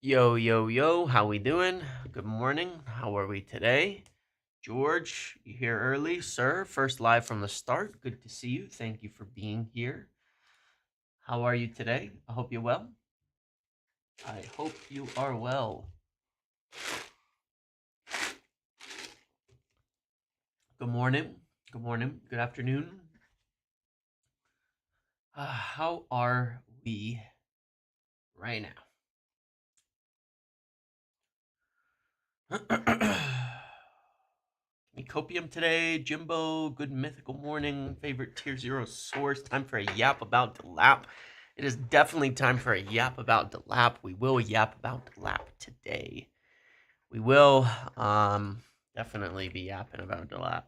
Yo, yo, yo, how we doing? Good morning. How are we today? George, you here early, sir? First live from the start. Good to see you. Thank you for being here. How are you today? I hope you're well. I hope you are well. Good morning. Good morning. Good afternoon. How are we right now? Copium today, Jimbo, good mythical morning, favorite tier 0 source, time for a yap about Delap. It is definitely time for a yap about Delap. We will yap about Delap today. We will definitely be yapping about Delap.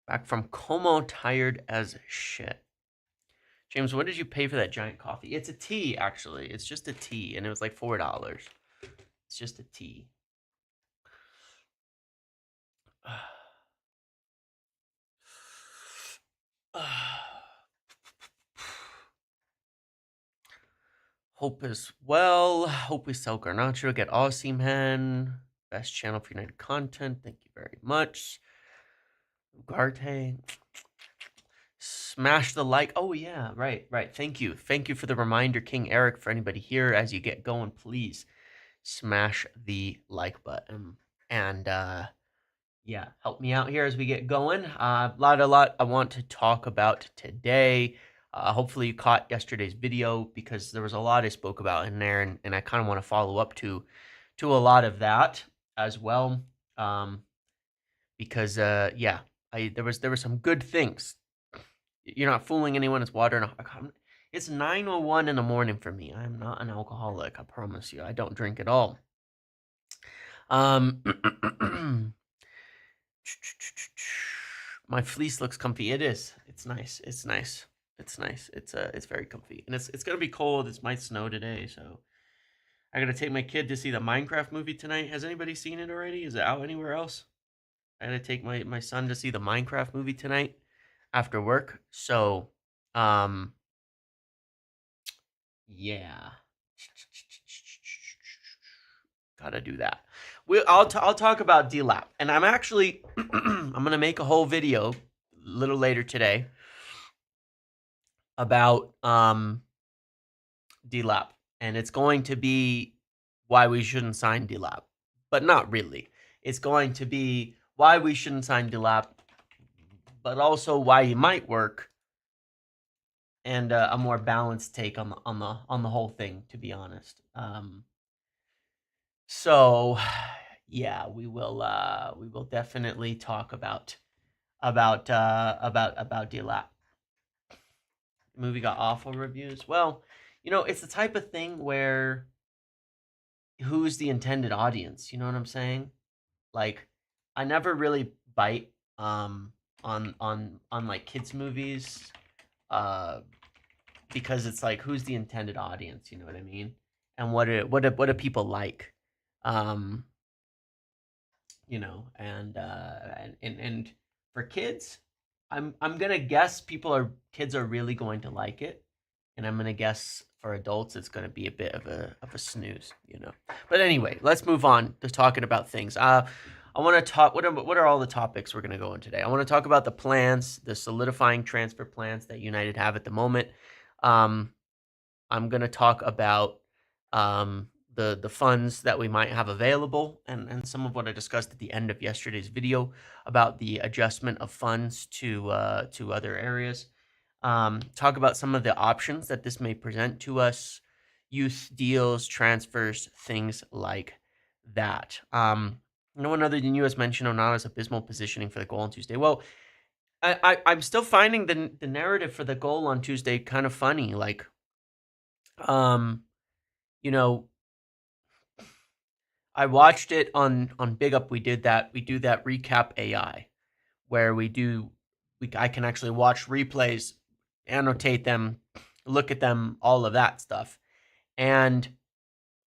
Back from Como, tired as shit. James, what did you pay for that giant coffee? It's a tea, actually. It's just a tea, and it was like $4. It's just a tea. Hope as well. Hope we sell Garnacho, get Aussie Man. Best channel for United content. Thank you very much. Ugarte. Smash the like. Oh, yeah. Right. Thank you. Thank you for the reminder, King Eric. For anybody here, as you get going, please smash the like button. And yeah, help me out here as we get going. A lot I want to talk about today. Hopefully you caught yesterday's video because there was a lot I spoke about in there, and I kind of want to follow up to a lot of that as well. Because yeah, there were some good things. You're not fooling anyone. It's water and it's 9:01 in the morning for me. I'm not an alcoholic. I promise you. I don't drink at all. My fleece looks comfy. It is. It's nice. It's nice. It's very comfy, and it's gonna be cold. It might snow today, so I gotta take my kid to see the Minecraft movie tonight. Has anybody seen it already? Is it out anywhere else? I gotta take my son to see the Minecraft movie tonight after work. So, yeah, gotta do that. I'll talk about Delap, and I'm actually I'm gonna make a whole video a little later today about Delap, and it's going to be why we shouldn't sign Delap, but not really. It's going to be why we shouldn't sign Delap, but also why he might work, and a more balanced take on the whole thing. To be honest, so yeah, we will definitely talk about Delap. The movie got awful reviews. Well, it's the type of thing where who's the intended audience? You know what I'm saying? Like, I never really bite on like kids movies, uh, because it's like who's the intended audience? You know what I mean? And what do people like? Um, and for kids, I'm gonna guess kids are really going to like it, and I'm gonna guess for adults it's gonna be a bit of a snooze, But anyway, let's move on to talking about things. I want to talk. What are all the topics we're gonna go in today? I want to talk about the plans, the solidifying transfer plans that United have at the moment. I'm gonna talk about the funds that we might have available, and some of what I discussed at the end of yesterday's video about the adjustment of funds to other areas. Talk about some of the options that this may present to us, youth deals, transfers, things like that. No one other than you has mentioned Onana's abysmal positioning for the goal on Tuesday. Well, I'm still finding the narrative for the goal on Tuesday kind of funny. Like, you know, I watched it on Big Up. We do that recap AI where I can actually watch replays, annotate them, look at them, all of that stuff. And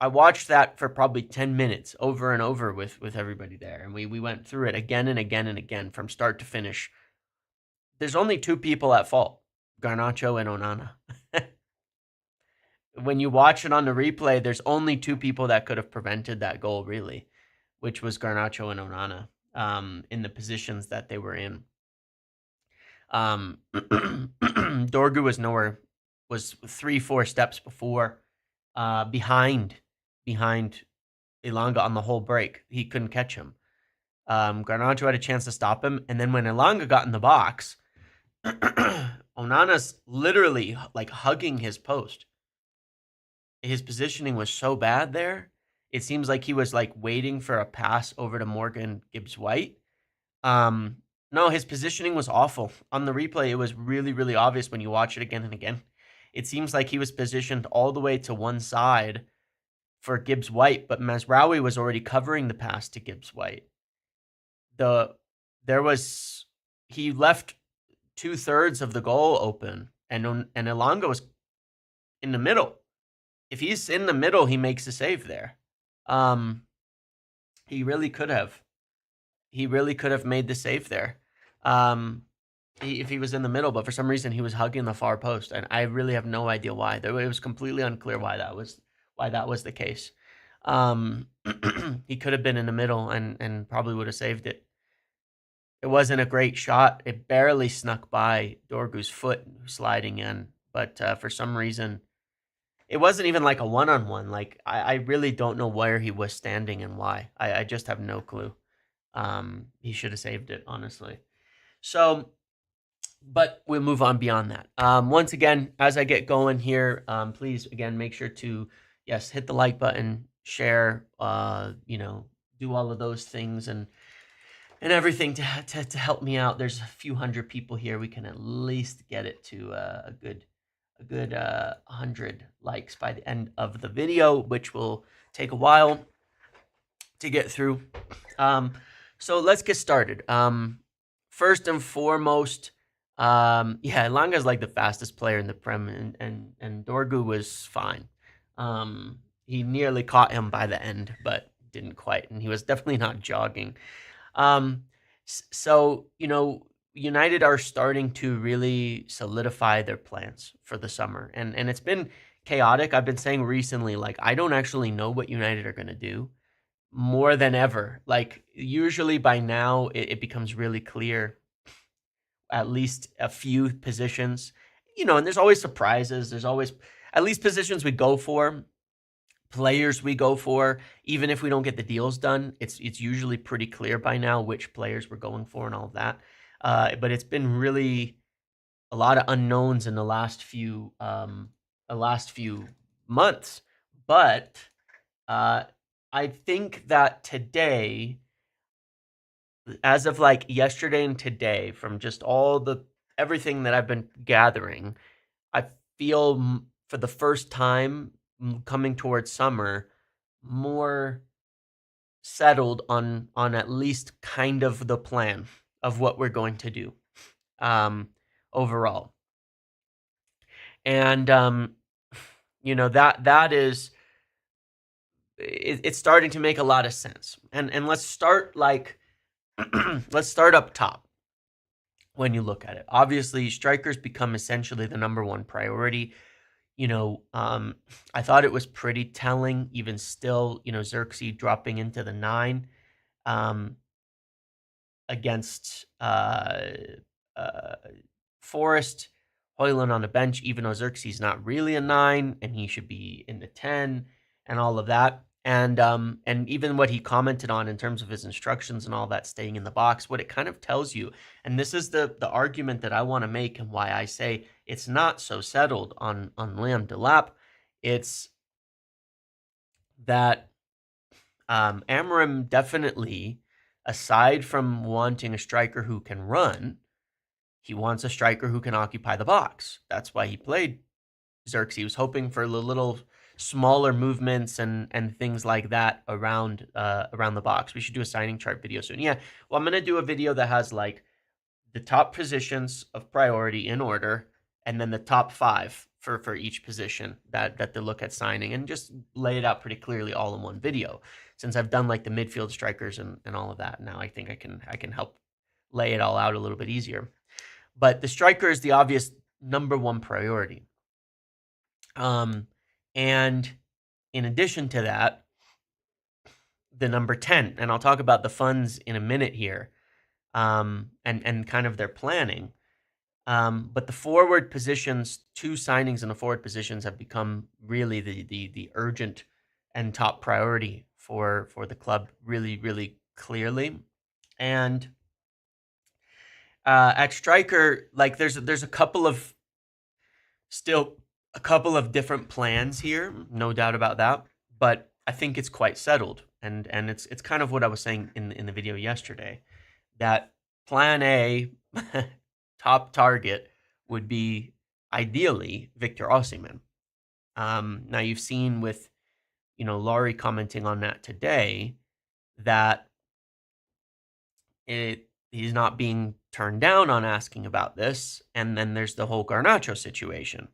I watched that for probably 10 minutes over and over with everybody there. And we went through it again and again and again from start to finish. There's only two people at fault, Garnacho and Onana. when you watch it on the replay, there's only two people that could have prevented that goal, really, which was Garnacho and Onana, in the positions that they were in. Dorgu was 3-4 steps behind Elanga on the whole break. He couldn't catch him. Garnacho had a chance to stop him, and then when Elanga got in the box, Onana's literally like hugging his post. His positioning was so bad there. It seems like he was like waiting for a pass over to Morgan Gibbs-White. No, his positioning was awful. On the replay, it was really, really obvious when you watch it again and again. It seems like he was positioned all the way to one side for Gibbs-White, but Mazraoui was already covering the pass to Gibbs-White. He left 2/3 of the goal open, and Elanga was in the middle. If he's in the middle, he makes a save there. He really could have. He really could have made the save there. If he was in the middle, but for some reason he was hugging the far post, and I really have no idea why. It was completely unclear why that was the case. He could have been in the middle and probably would have saved it. It wasn't a great shot. It barely snuck by Dorgu's foot sliding in, but for some reason, it wasn't even like a one-on-one. Like I really don't know where he was standing and why. I just have no clue. He should have saved it, honestly. So, but we'll move on beyond that. Once again, as I get going here, please, again, make sure to, yes, hit the like button, share, do all of those things and everything to help me out. There's a few hundred people here. We can at least get it to a good 100 likes by the end of the video, which will take a while to get through. So let's get started. First and foremost, Elanga's like the fastest player in the Prem, and Dorgu was fine. He nearly caught him by the end, but didn't quite, and he was definitely not jogging. So, United are starting to really solidify their plans for the summer, and it's been chaotic. I've been saying recently, like, I don't actually know what United are going to do more than ever. Like, usually by now it becomes really clear, at least a few positions, and there's always surprises. There's always at least positions we go for, players we go for. Even if we don't get the deals done, it's usually pretty clear by now which players we're going for and all of that. But it's been really a lot of unknowns in the last few months. But I think that today, as of like yesterday and today, from just everything that I've been gathering, I feel for the first time coming towards summer more settled on at least kind of the plan of what we're going to do overall. And that is, it's starting to make a lot of sense. And let's start let's start up top. When you look at it, obviously strikers become essentially the number one priority. I thought it was pretty telling, even still, Xerxes dropping into the 9 against Forest, Højlund on the bench, even though Xerxes not really a 9 and he should be in the 10 and all of that. And even what he commented on in terms of his instructions and all that, staying in the box, what it kind of tells you, and this is the argument that I want to make and why I say it's not so settled on Liam Delap. It's that Amorim definitely, aside from wanting a striker who can run, he wants a striker who can occupy the box. That's why he played Xerxes. He was hoping for the little smaller movements and things like that around the box. We should do a signing chart video soon. Yeah, well, I'm going to do a video that has like the top positions of priority in order, and then the top 5 for each position that they look at signing, and just lay it out pretty clearly all in one video. Since I've done like the midfield strikers and all of that, now I think I can help lay it all out a little bit easier. But the striker is the obvious number one priority. And in addition to that, the number 10, and I'll talk about the funds in a minute here, and kind of their planning. But the forward positions, two signings in the forward positions have become really the urgent and top priority for the club, really, really clearly. And at striker, like there's a couple of different plans here, no doubt about that. But I think it's quite settled, and it's kind of what I was saying in the video yesterday, that plan A, top target, would be ideally Victor Osimhen. Now you've seen with Laurie commenting on that today that he's not being turned down on asking about this, and then there's the whole Garnacho situation.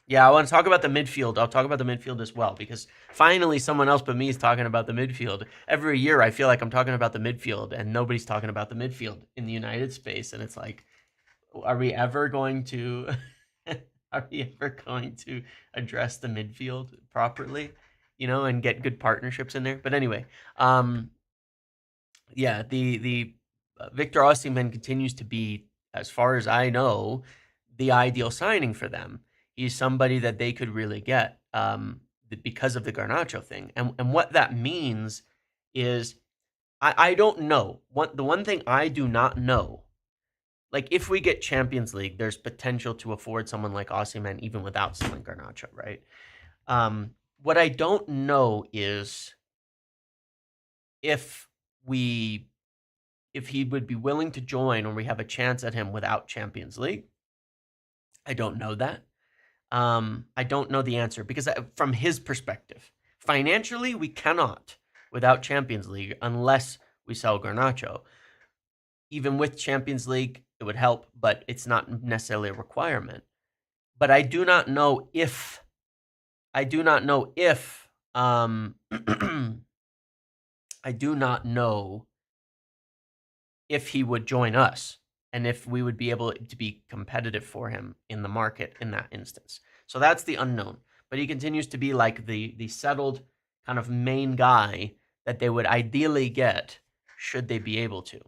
Yeah, I want to talk about the midfield. I'll talk about the midfield as well, because finally someone else but me is talking about the midfield. Every year I feel like I'm talking about the midfield and nobody's talking about the midfield in the United space, and it's like, are we ever going to address the midfield properly, and get good partnerships in there? But anyway, yeah, the Victor Osimhen continues to be, as far as I know, the ideal signing for them. He's somebody that they could really get because of the Garnacho thing. And what that means is, I don't know. The one thing I do not know, like if we get Champions League, there's potential to afford someone like Osimhen even without selling Garnacho, right? What I don't know is if he would be willing to join, or we have a chance at him without Champions League. I don't know that. I don't know the answer, because from his perspective, financially, we cannot without Champions League unless we sell Garnacho. Even with Champions League, it would help, but it's not necessarily a requirement. But I do not know if I do not know if he would join us, and if we would be able to be competitive for him in the market in that instance. So that's the unknown. But he continues to be like the settled kind of main guy that they would ideally get should they be able to.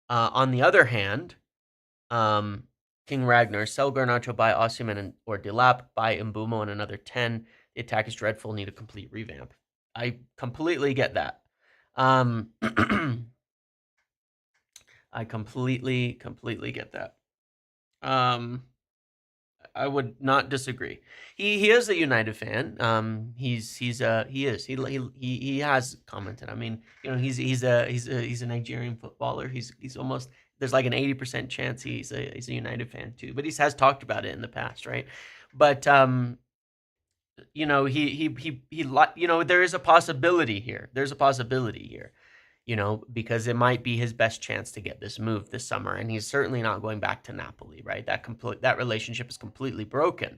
On the other hand, King Ragnar, sell Garnacho, buy Osimhen or Delap, buy Mbumo and another 10. The attack is dreadful, need a complete revamp. I completely get that. I completely get that. I would not disagree. He is a United fan. He has commented. I mean, he's a Nigerian footballer. He's almost, there's like an 80% chance he's a United fan too. But he has talked about it in the past, right? But there is a possibility here. There's a possibility here. Because it might be his best chance to get this move this summer, and he's certainly not going back to Napoli, right? That relationship is completely broken.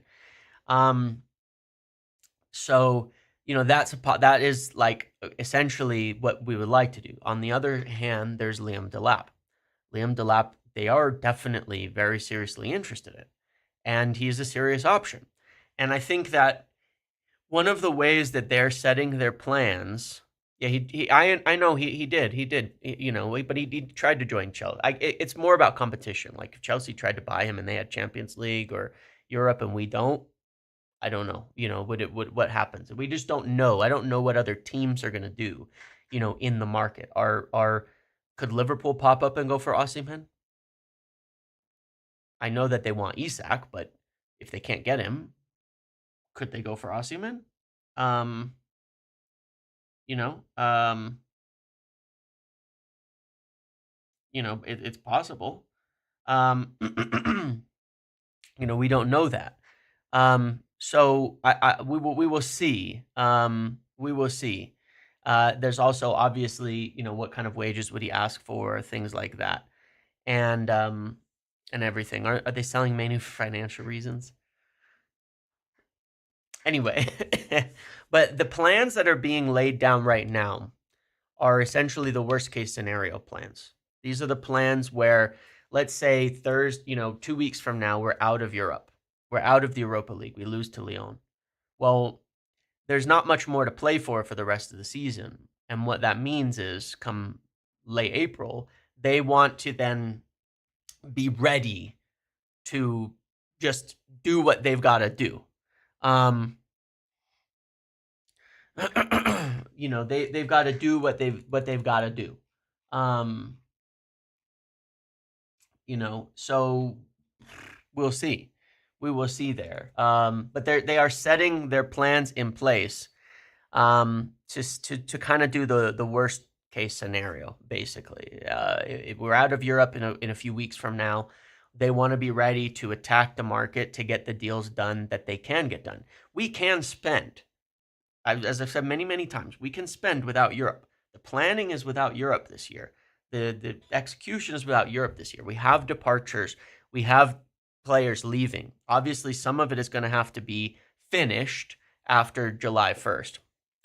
So that is like essentially what we would like to do. On the other hand, there's Liam Delap. They are definitely very seriously interested in, and he's a serious option. And I think that one of the ways that they're setting their plans. Yeah, I know he did, but he tried to join Chelsea. It's more about competition. Like if Chelsea tried to buy him and they had Champions League or Europe and we don't, I don't know. What happens? We just don't know. I don't know what other teams are going to do, in the market. Could Liverpool pop up and go for Osimhen? I know that they want Isak, but if they can't get him, could they go for Osimhen? It's possible. We don't know that. So we will see. We will see. There's also obviously, what kind of wages would he ask for, things like that, and everything. Are they selling Manu for financial reasons? Anyway, but the plans that are being laid down right now are essentially the worst case scenario plans. These are the plans where, let's say 2 weeks from now, we're out of Europe. We're out of the Europa League. We lose to Lyon. Well, there's not much more to play for the rest of the season. And what that means is come late April, they want to then be ready to just do what they've got to do. You know, they've got to do what they've got to do. You know, so we'll see. We will see there. But they are setting their plans in place to kind of do the worst case scenario, basically. If we're out of Europe in a few weeks from now, they want to be ready to attack the market to get the deals done that they can get done. We can spend. As I've said many, many times, we can spend without Europe. The planning is without Europe this year. The execution is without Europe this year. We have departures. We have players leaving. Obviously, some of it is going to have to be finished after July 1st.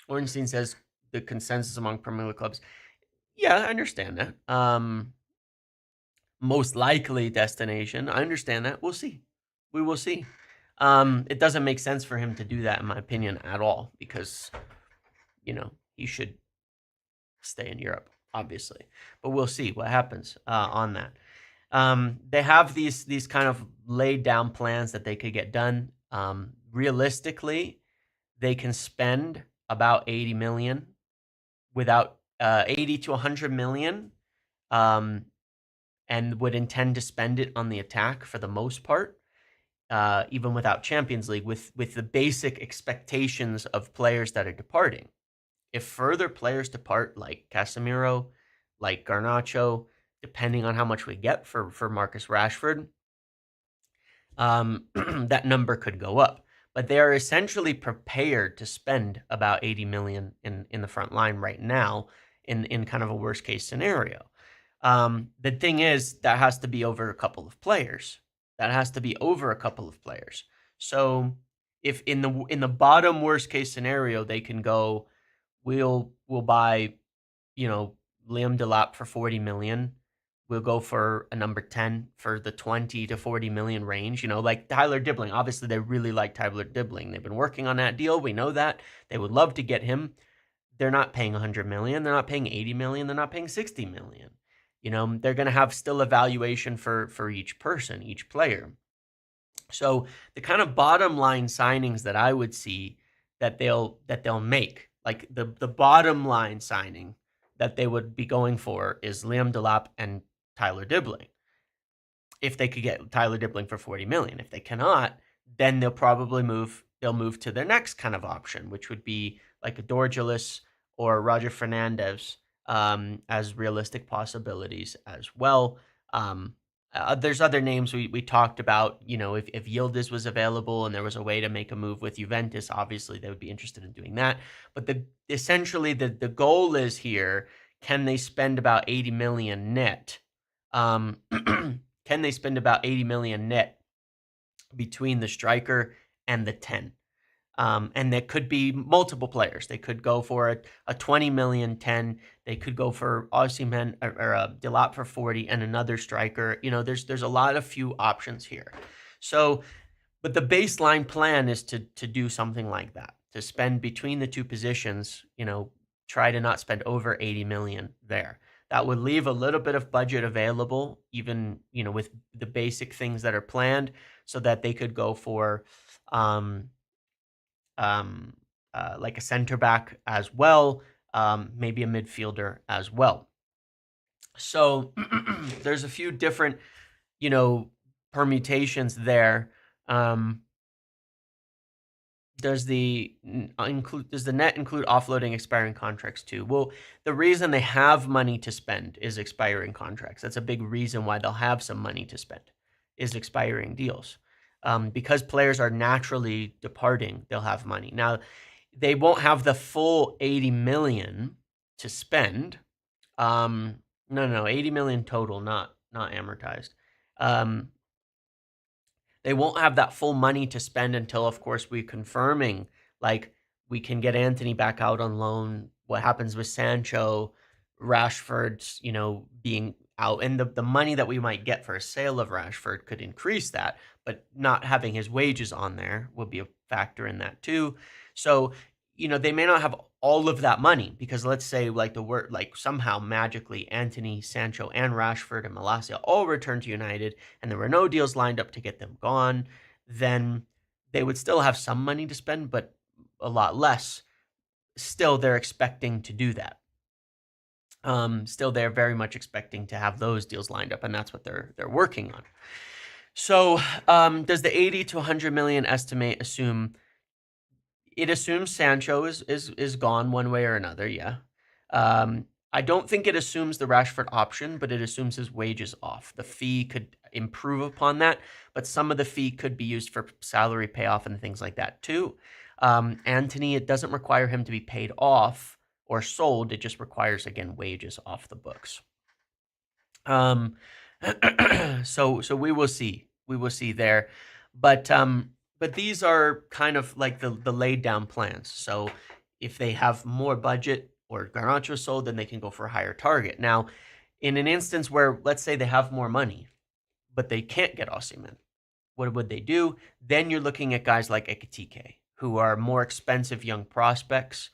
Ornstein says the consensus among Premier League clubs. Yeah, I understand that. Most likely destination. I understand that. We'll see. We will see. It doesn't make sense for him to do that, in my opinion, at all, because, you know, he should stay in Europe, obviously. But we'll see what happens on that. They have these kind of laid down plans that they could get done. Realistically, they can spend about 80 million without 80 to 100 million, and would intend to spend it on the attack for the most part. Even without Champions League, with the basic expectations of players that are departing. If further players depart, like Casemiro, like Garnacho, depending on how much we get for Marcus Rashford, that number could go up. But they are essentially prepared to spend about 80 million in the front line right now in kind of a worst case scenario. The thing is, that has to be over a couple of players. So if in the bottom worst case scenario, they can go, we'll buy, you know, Liam Delap for 40 million. We'll go for a number 10 for the 20 to 40 million range, you know, like Tyler Dibbling. Obviously, they really like Tyler Dibbling. They've been working on that deal. We know that. They would love to get him. They're not paying 100 million. They're not paying 80 million. They're not paying 60 million. You know, they're going to have still a valuation for each person, each player. So the kind of bottom line signings that I would see that they'll make, like the bottom line signing that they would be going for is Liam Delap and Tyler Dibbling. If they could get Tyler Dibbling for 40 million. If they cannot, then they'll probably move to their next kind of option, which would be like a Dorgelis or Roger Fernandez as realistic possibilities as well. There's other names we talked about, you know, if Yildiz was available and there was a way to make a move with Juventus, obviously they would be interested in doing that. But essentially the goal is here, can they spend about 80 million net? Can they spend about 80 million net between the striker and the 10? And there could be multiple players. They could go for a 20 million 10. They could go for Osimhen or Delap for 40 and another striker. You know, there's a few options here. So, but the baseline plan is to do something like that, to spend between the two positions, you know, try to not spend over 80 million there. That would leave a little bit of budget available, even, you know, with the basic things that are planned, so that they could go for like a center back as well, maybe a midfielder as well. So there's a few different, you know, permutations there. Does the net include offloading expiring contracts too? Well, the reason they have money to spend is expiring contracts. That's a big reason why they'll have some money to spend, is expiring deals. Because players are naturally departing, they'll have money. Now, they won't have the full 80 million to spend. No, 80 million total, not amortized. They won't have that full money to spend until, of course, we're confirming, like, we can get Anthony back out on loan. What happens with Sancho, Rashford's, you know, being out, and the money that we might get for a sale of Rashford could increase that, but not having his wages on there will be a factor in that too. So, they may not have all of that money, because let's say like somehow magically Anthony, Sancho, and Rashford and Malacia all return to United, and there were no deals lined up to get them gone, then they would still have some money to spend, but a lot less. Still, they're expecting to do that. Still, they're very much expecting to have those deals lined up, and that's what they're working on. So, does the 80 to 100 million estimate assume? It assumes Sancho is gone one way or another. Yeah. I don't think it assumes the Rashford option, but it assumes his wages off. The fee could improve upon that, but some of the fee could be used for salary payoff and things like that too. Anthony, it doesn't require him to be paid off or sold. It just requires, again, wages off the books. So we will see. We will see there. But these are kind of like the laid down plans. So if they have more budget or Garnacho sold, then they can go for a higher target. Now, in an instance where, let's say, they have more money, but they can't get Osimhen, what would they do? Then you're looking at guys like Ekitike, who are more expensive young prospects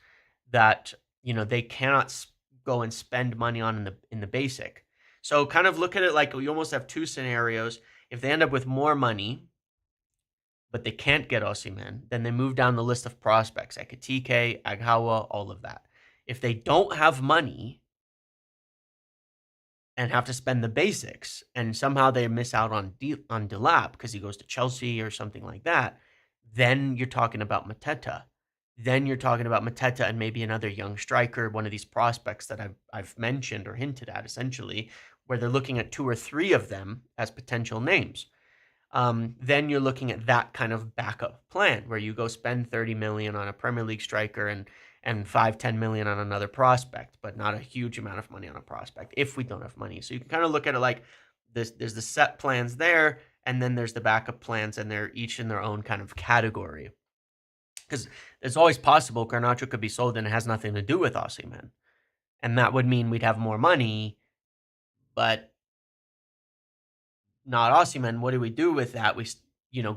that they cannot go and spend money on in the basic. So kind of look at it like you almost have two scenarios. If they end up with more money, but they can't get Osimhen, then they move down the list of prospects, Ekitike, Aghawa, all of that. If they don't have money and have to spend the basics, and somehow they miss out on Delap because he goes to Chelsea or something like that, then you're talking about Mateta. Then you're talking about Mateta and maybe another young striker, one of these prospects that I've mentioned or hinted at, essentially, where they're looking at 2 or 3 of them as potential names. Then you're looking at that kind of backup plan where you go spend 30 million on a Premier League striker and 5-10 million on another prospect, but not a huge amount of money on a prospect if we don't have money. So you can kind of look at it like this. There's the set plans there, and then there's the backup plans, and they're each in their own kind of category. Because it's always possible Garnacho could be sold and it has nothing to do with Osimhen. And that would mean we'd have more money, but not Osimhen. What do we do with that? We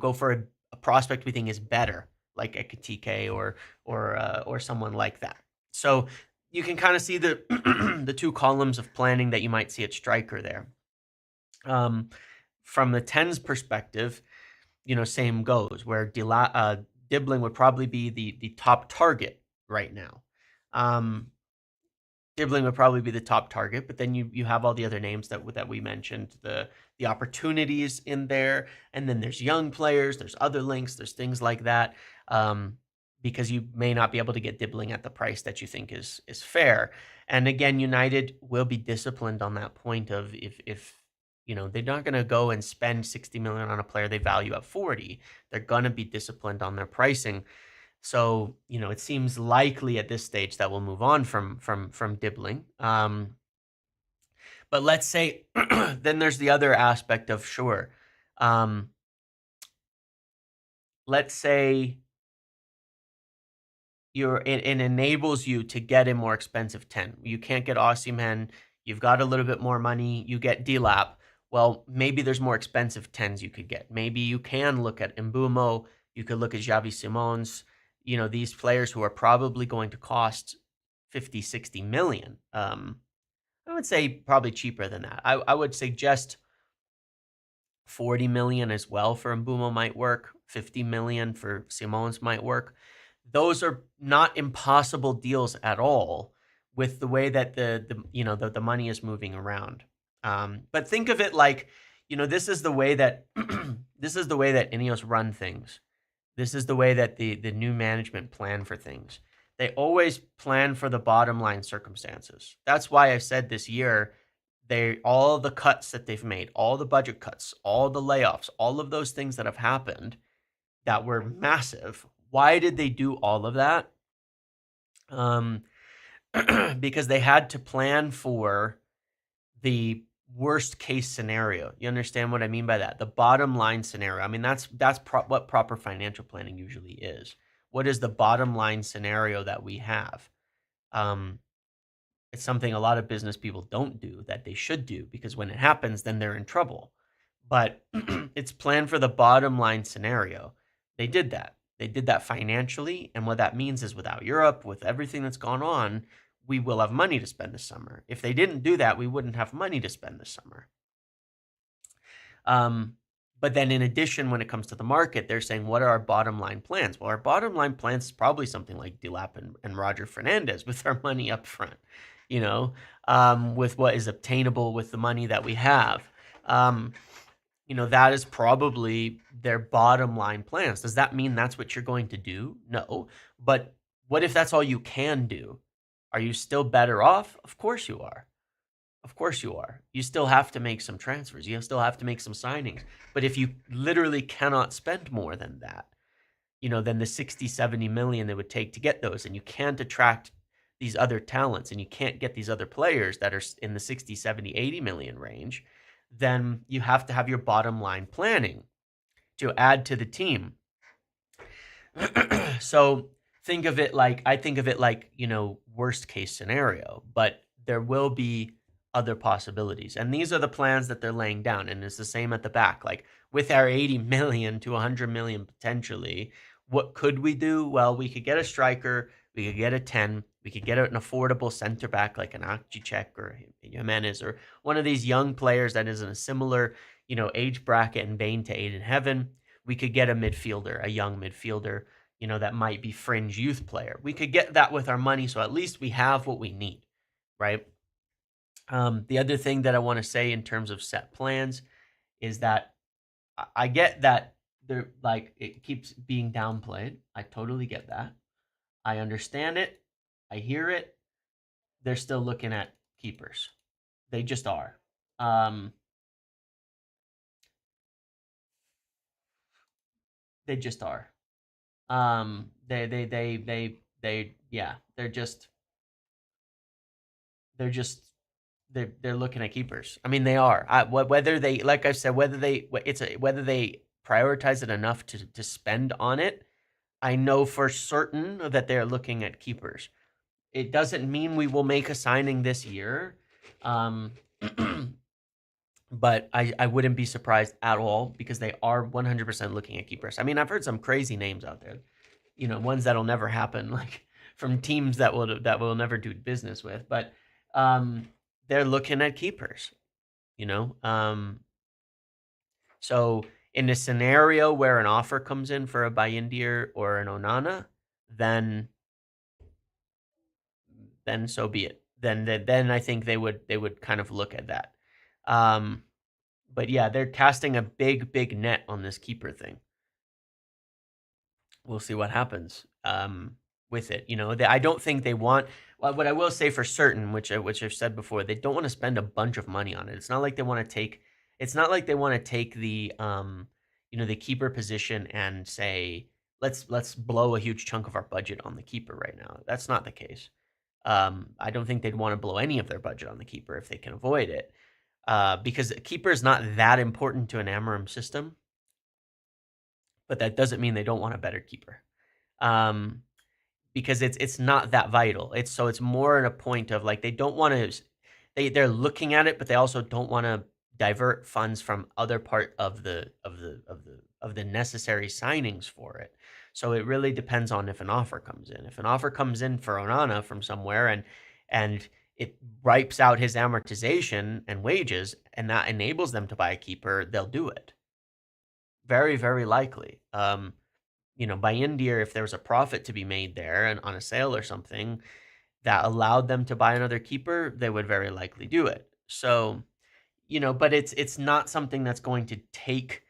go for a prospect we think is better, like Ekitike or someone like that. So you can kind of see the the 2 columns of planning that you might see at striker there. From the 10's perspective, same goes, where Dibbling would probably be the top target right now. Dibbling would probably be the top target, but then you have all the other names that we mentioned, the opportunities in there, and then there's young players, there's other links, there's things like that, because you may not be able to get Dibbling at the price that you think is fair. And again, United will be disciplined on that point of if they're not going to go and spend 60 million on a player they value at 40. They're going to be disciplined on their pricing. So, it seems likely at this stage that we'll move on from Dibbling. But let's say then there's the other aspect of, sure. Let's say it enables you to get a more expensive 10. You can't get Osimhen. You've got a little bit more money. You get Delap. Well, maybe there's more expensive 10s you could get. Maybe you can look at Mbeumo. You could look at Xavi Simons. These players who are probably going to cost 50, 60 million. I would say probably cheaper than that. I would suggest 40 million as well for Mbeumo might work. 50 million for Simons might work. Those are not impossible deals at all with the way that the money is moving around. But think of it like, this is the way that this is the way that Ineos run things. This is the way that the new management plan for things. They always plan for the bottom line circumstances. That's why I said this year, all the cuts that they've made, all the budget cuts, all the layoffs, all of those things that have happened that were massive. Why did they do all of that? Because they had to plan for the worst case scenario. You understand what I mean by that? The bottom line scenario. I mean, that's what proper financial planning usually is. What is the bottom line scenario that we have? It's something a lot of business people don't do that they should do, because when it happens, then they're in trouble. But it's planned for the bottom line scenario. They did that. They did that financially. And what that means is, without Europe, with everything that's gone on, we will have money to spend this summer. If they didn't do that, we wouldn't have money to spend this summer. But then in addition, when it comes to the market, they're saying, what are our bottom line plans? Well, our bottom line plans is probably something like Delap and Roger Fernandez with our money up front, with what is obtainable with the money that we have. That is probably their bottom line plans. Does that mean that's what you're going to do? No. But what if that's all you can do? Are you still better off? Of course you are. Of course you are. You still have to make some transfers. You still have to make some signings. But if you literally cannot spend more than that, than the 60, 70 million it would take to get those, and you can't attract these other talents, and you can't get these other players that are in the 60, 70, 80 million range, then you have to have your bottom line planning to add to the team. So I think of it like, worst case scenario, but there will be other possibilities. And these are the plans that they're laying down. And it's the same at the back. Like, with our 80 million to 100 million potentially, what could we do? Well, we could get a striker, we could get a 10, we could get an affordable center back like an Akcicek or Jimenez, or one of these young players that is in a similar, age bracket and vein to Aiden Heaven. We could get a midfielder, a young midfielder, that might be fringe youth player. We could get that with our money, so at least we have what we need, right? The other thing that I want to say in terms of set plans is that I get that they're like, it keeps being downplayed. I totally get that. I understand it. I hear it. They're still looking at keepers. They just are. They just are. They're looking at keepers. I mean, they are. Whether they, like I said, whether they prioritize it enough to spend on it, I know for certain that they're looking at keepers. It doesn't mean we will make a signing this year, but I wouldn't be surprised at all, because they are 100% looking at keepers. I mean, I've heard some crazy names out there, ones that'll never happen, like from teams that will never do business with, but they're looking at keepers, so in a scenario where an offer comes in for a Bayindir or an Onana, then so be it. Then I think they would kind of look at that. But yeah, they're casting a big net on this keeper thing. We'll see what happens with it. I don't think they want. What I will say for certain, which I've said before, they don't want to spend a bunch of money on it. It's not like they want to take. It's not like they want to take the the keeper position and say, let's blow a huge chunk of our budget on the keeper right now. That's not the case. I don't think they'd want to blow any of their budget on the keeper if they can avoid it, because the keeper is not that important to an Amarim system. But that doesn't mean they don't want a better keeper, because it's not that vital. It's more in a point of, like, they don't want to. They're looking at it, but they also don't want to divert funds from other part of the necessary signings for it. So it really depends on if an offer comes in. If an offer comes in for Onana from somewhere, and it wipes out his amortization and wages, and that enables them to buy a keeper, they'll do it. Very, very likely. Bayindir, if there was a profit to be made there and on a sale or something that allowed them to buy another keeper, they would very likely do it. So, but it's not something that's going to take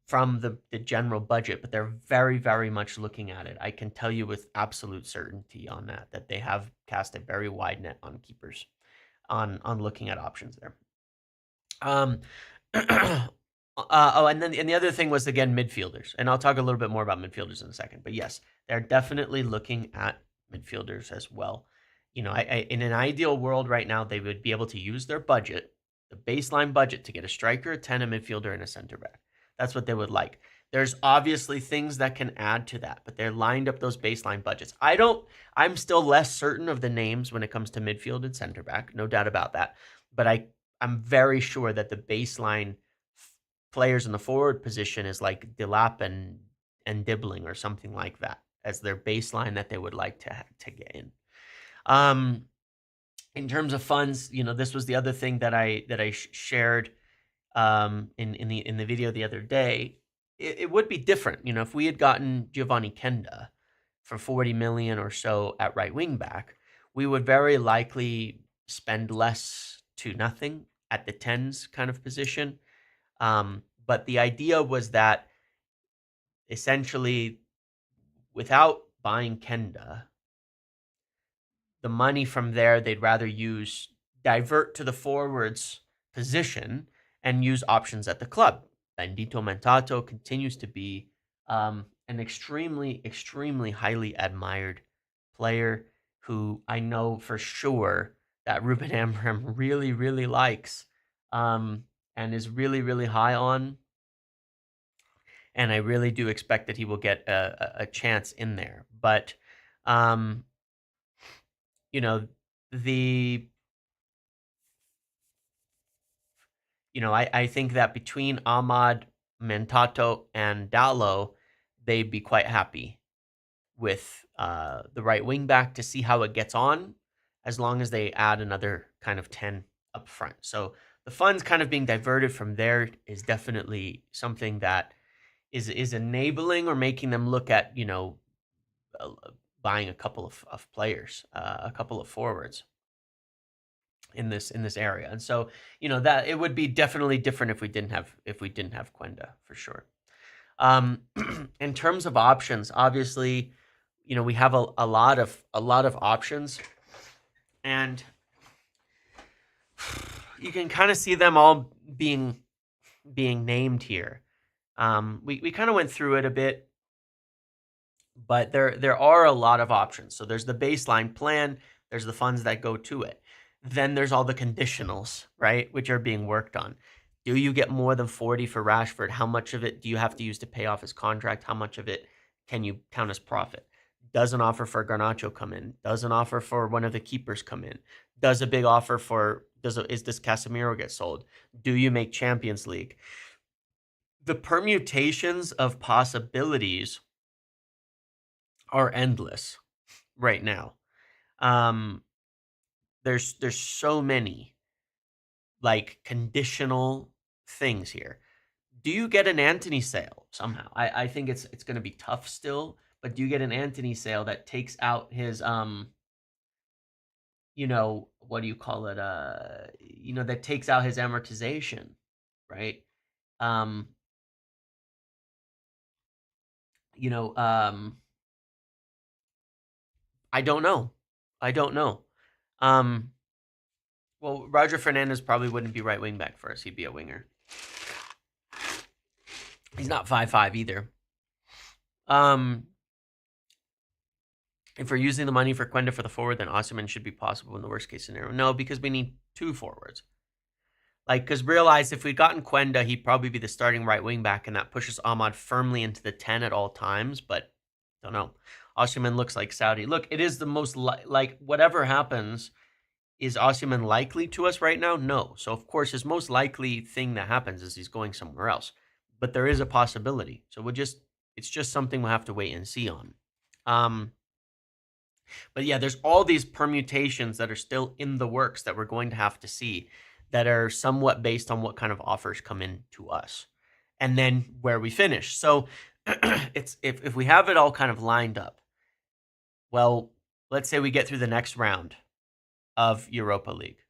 from the general budget, but they're very, very much looking at it. I can tell you with absolute certainty on that they have cast a very wide net on keepers, on looking at options there. And the other thing was, again, midfielders, and I'll talk a little bit more about midfielders in a second. But yes, they're definitely looking at midfielders as well. In an ideal world right now, they would be able to use their budget, the baseline budget, to get a striker, a 10, a midfielder, and a center back. That's what they would like. There's obviously things that can add to that, but they're lined up those baseline budgets. I'm still less certain of the names when it comes to midfield and center back, no doubt about that. But I'm very sure that the baseline players in the forward position is like Delap and Dibbling or something like that as their baseline that they would like to get in. In terms of funds, this was the other thing that I shared in the video the other day. It would be different, if we had gotten Giovanni Kenda for 40 million or so at right wing back, we would very likely spend less to nothing at the 10s kind of position. But the idea was that essentially, without buying Kenda, the money from there they'd rather divert to the forwards position and use options at the club. Bendito Mentato continues to be an extremely, extremely highly admired player who I know for sure that Ruben Amorim really, really likes and is really, really high on. And I really do expect that he will get a chance in there. But, I think that between Ahmad, Mentato, and Dallo, they'd be quite happy with the right wing back to see how it gets on, as long as they add another kind of 10 up front. So the funds kind of being diverted from there is definitely something that is enabling or making them look at, buying a couple of players, a couple of forwards in this area. And so, that it would be definitely different if we didn't have Quenda, for sure. In terms of options, obviously, we have a lot of options, and you can kind of see them all being named here. We kind of went through it a bit, but there are a lot of options. So there's the baseline plan, there's the funds that go to it. Then there's all the conditionals, right, which are being worked on. Do you get more than 40 for Rashford? How much of it do you have to use to pay off his contract? How much of it can you count as profit? Does an offer for Garnacho come in? Does an offer for one of the keepers come in? Does a big offer is this Casemiro get sold? Do you make Champions League? The permutations of possibilities are endless right now. There's so many like conditional things here. Do you get an Anthony sale somehow? I think it's going to be tough still, but do you get an Anthony sale that takes out his what do you call it? That takes out his amortization, right? I don't know. Well, Roger Fernandez probably wouldn't be right wing back for us. He'd be a winger. He's not 5'5" either. If we're using the money for Quenda for the forward, then Osimhen should be possible in the worst case scenario. No, because we need 2 forwards. Because realize if we'd gotten Quenda, he'd probably be the starting right wing back, and that pushes Ahmad firmly into the 10 at all times. But don't know. Osimhen looks like Saudi. Look, it is the most whatever happens. Is Osimhen likely to us right now? No. So, of course, his most likely thing that happens is he's going somewhere else. But there is a possibility. So it's just something we'll have to wait and see on. But yeah, there's all these permutations that are still in the works that we're going to have to see that are somewhat based on what kind of offers come in to us and then where we finish. So it's if we have it all kind of lined up, well, let's say we get through the next round of Europa League.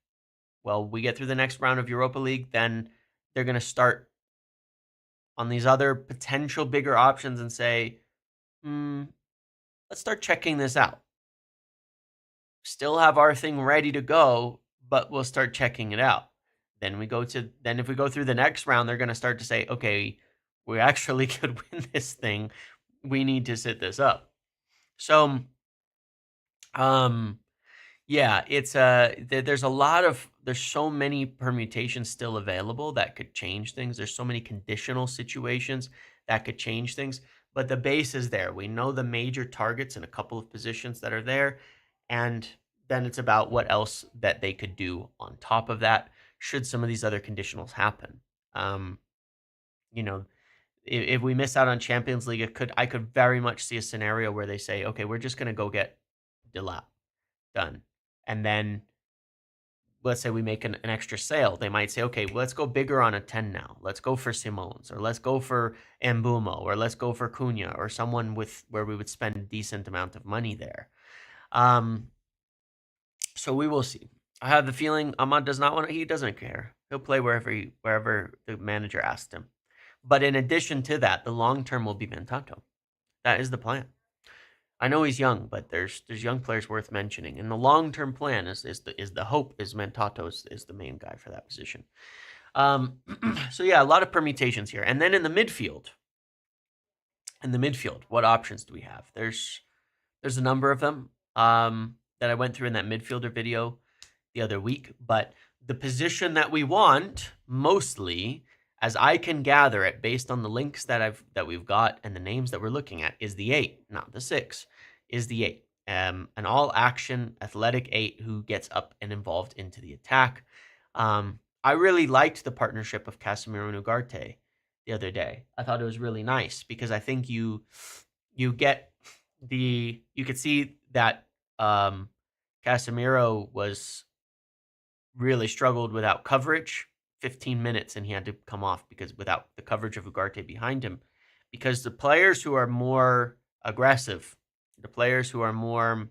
Well, we get through the next round of Europa League, then they're going to start on these other potential bigger options and say, let's start checking this out. Still have our thing ready to go, but we'll start checking it out. Then if we go through the next round, they're going to start to say, okay, we actually could win this thing. We need to set this up. So, yeah, it's there's so many permutations still available that could change things. There's so many conditional situations that could change things. But the base is there. We know the major targets in a couple of positions that are there. And then it's about what else that they could do on top of that, should some of these other conditionals happen. Um, you know, if we miss out on Champions League, I could very much see a scenario where they say, okay, we're just going to go get Delap done. And then let's say we make an extra sale. They might say, okay, well, let's go bigger on a 10 now. Let's go for Simons, or let's go for Mbumo, or let's go for Cunha, or someone with where we would spend a decent amount of money there. So we will see. I have the feeling Ahmad does not want to, he doesn't care. He'll play wherever the manager asked him. But in addition to that, the long term will be Mantato. That is the plan. I know he's young, but there's young players worth mentioning. And the long term plan is the hope is Mantato is the main guy for that position. So yeah, a lot of permutations here. And then in the midfield, what options do we have? There's a number of them that I went through in that midfielder video the other week, but the position that we want mostly, as I can gather it based on the links that we've got and the names that we're looking at, is the 8, not the 6, is the 8. An all-action athletic 8 who gets up and involved into the attack. I really liked the partnership of Casemiro and Ugarte the other day. I thought it was really nice because I think you get you could see that Casemiro was really struggled without coverage. 15 minutes and he had to come off because without the coverage of Ugarte behind him. Because the players who are more aggressive, the players who are more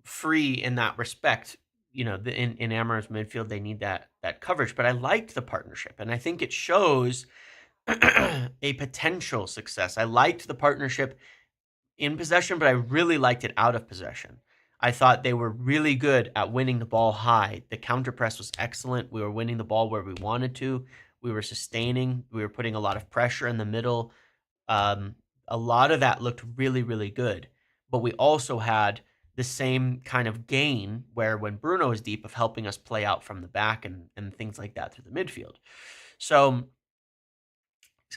free in that respect, in Amar's midfield, they need that coverage. But I liked the partnership, and I think it shows a potential success. I liked the partnership in possession, but I really liked it out of possession. I thought they were really good at winning the ball high. The counter press was excellent. We were winning the ball where we wanted to. We were sustaining. We were putting a lot of pressure in the middle. A lot of that looked really, really good. But we also had the same kind of gain where when Bruno is deep of helping us play out from the back and things like that through the midfield. So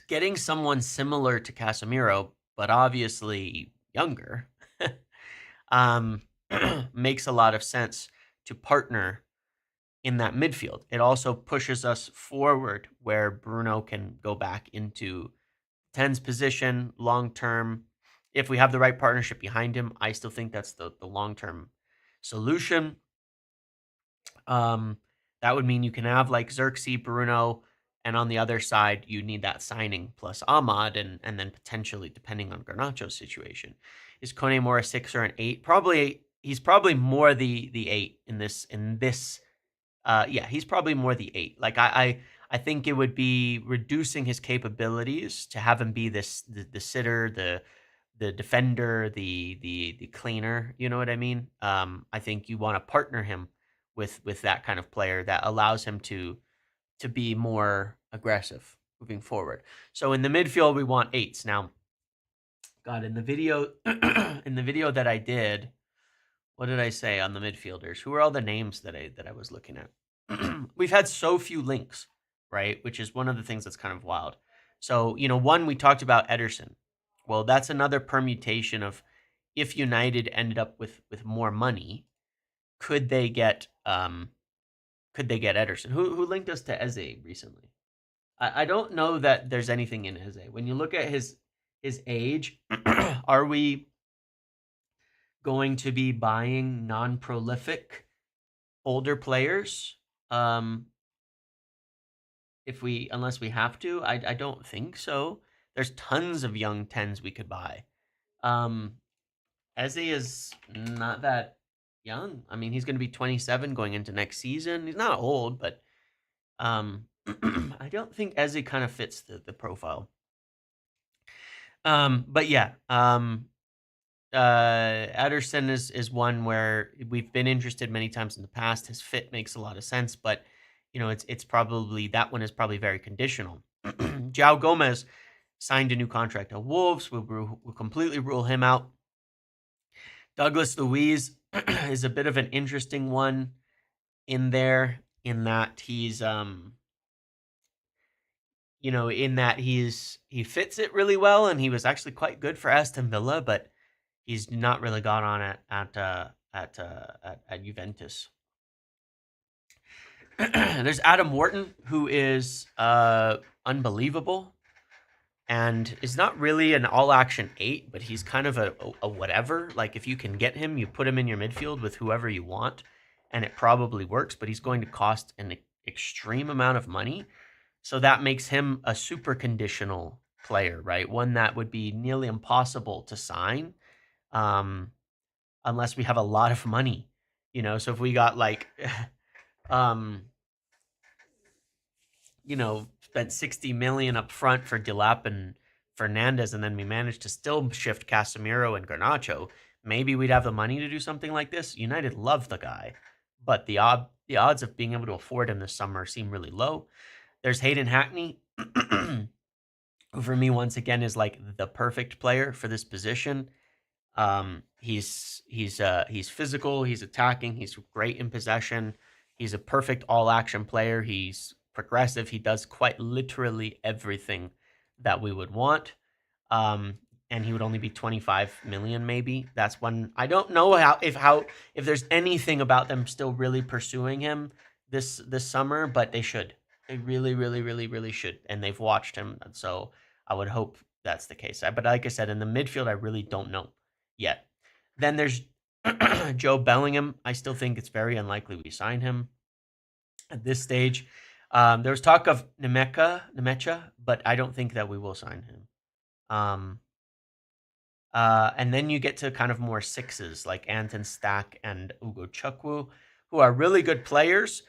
getting someone similar to Casemiro, but obviously younger, makes a lot of sense to partner in that midfield. It also pushes us forward where Bruno can go back into 10's position long term. If we have the right partnership behind him, I still think that's the long term solution. That would mean you can have like Xerxes, Bruno, and on the other side, you need that signing plus Ahmad, and then potentially, depending on Garnacho's situation. Is Kone more a 6 or an 8? Probably, he's probably more the 8 in this. Yeah, he's probably more the 8. Like I think it would be reducing his capabilities to have him be the sitter, the defender, the cleaner. You know what I mean? I think you want to partner him with that kind of player that allows him to be more aggressive moving forward. So in the midfield, we want 8s. Now, God, in the video that I did, what did I say on the midfielders? Who are all the names that I was looking at? We've had so few links, right? Which is one of the things that's kind of wild. So, one, we talked about Ederson. Well, that's another permutation of if United ended up with more money, could they get Ederson? Who linked us to Eze recently? I don't know that there's anything in Eze. When you look at his age, are we going to be buying non-prolific older players? Unless we have to, I don't think so. There's tons of young 10s we could buy. Eze is not that young. I mean, he's going to be 27 going into next season. He's not old, but I don't think Eze kind of fits the profile. But yeah, Ederson is one where we've been interested many times in the past. His fit makes a lot of sense, but it's probably, that one is probably very conditional. João Gomez signed a new contract at Wolves. We'll completely rule him out. Douglas Luiz is a bit of an interesting one in there, in that he's in that he fits it really well, and he was actually quite good for Aston Villa, but he's not really got on at Juventus. There's Adam Wharton, who is unbelievable and is not really an all-action 8, but he's kind of a whatever. Like, if you can get him, you put him in your midfield with whoever you want, and it probably works, but he's going to cost an extreme amount of money. So that makes him a super conditional player, right? One that would be nearly impossible to sign unless we have a lot of money. So if we got like spent 60 million up front for Delap and Fernandez, and then we managed to still shift Casemiro and Garnacho, maybe we'd have the money to do something like this. United love the guy, but the odds of being able to afford him this summer seem really low. There's Hayden Hackney, who for me, once again, is like the perfect player for this position. He's physical, he's attacking, he's great in possession. He's a perfect all-action player. He's progressive. He does quite literally everything that we would want. And he would only be 25 million, maybe. That's when I don't know if there's anything about them still really pursuing him this summer, but they should. They really, really, really, really should. And they've watched him, and so I would hope that's the case. But like I said, in the midfield, I really don't know yet. Then there's Joe Bellingham. I still think it's very unlikely we sign him at this stage. There was talk of Nemecha, but I don't think that we will sign him. And then you get to kind of more sixes like Anton Stack and Ugo Chukwu, who are really good players.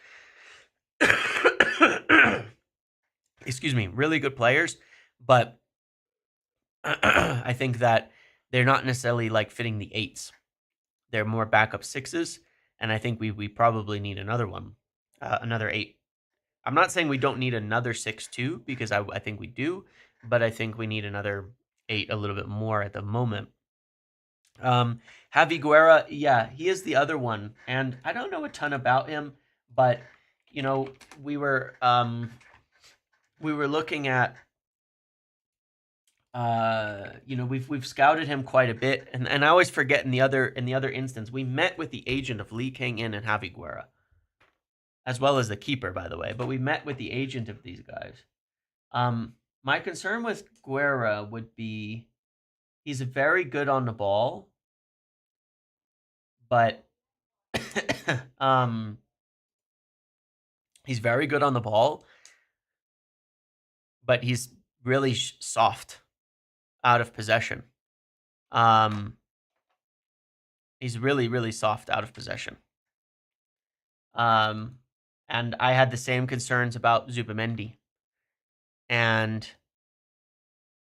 Excuse me, really good players, but I think that they're not necessarily like fitting the 8s. They're more backup 6s, and I think we probably need another one, another 8. I'm not saying we don't need another 6-2, because I think we do, but I think we need another 8 a little bit more at the moment. Javi Guerra, yeah, he is the other one, and I don't know a ton about him, but we were looking at we've scouted him quite a bit, and I always forget in the other instance, we met with the agent of Lee Kang-in and Javi Guerra, as well as the keeper, by the way, but we met with the agent of these guys. My concern with Guerra would be he's very good on the ball, but he's very good on the ball, but he's really soft out of possession. He's really, really soft out of possession. And I had the same concerns about Zubamendi. And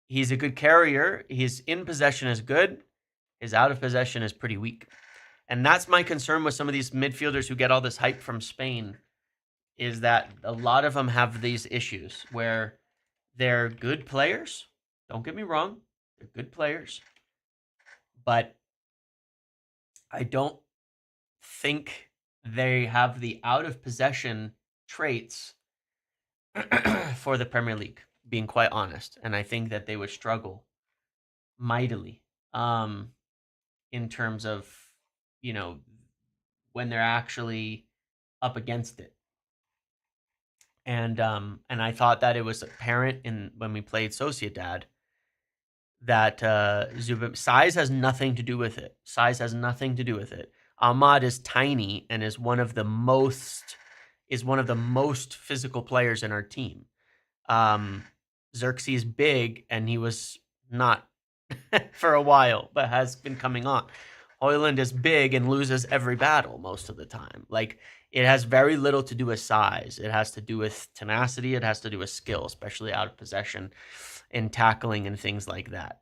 he's a good carrier. His in possession is good. His out of possession is pretty weak. And that's my concern with some of these midfielders who get all this hype from Spain, is that a lot of them have these issues where they're good players. Don't get me wrong. They're good players. But I don't think they have the out of possession traits for the Premier League, being quite honest. And I think that they would struggle mightily in terms of, when they're actually up against it. And I thought that it was apparent when we played Sociedad that size has nothing to do with it. Size has nothing to do with it. Ahmad is tiny and is one of the most physical players in our team. Xerxes is big, and he was not for a while, but has been coming on. Højlund is big and loses every battle most of the time. Like, it has very little to do with size. It has to do with tenacity. It has to do with skill, especially out of possession and tackling and things like that.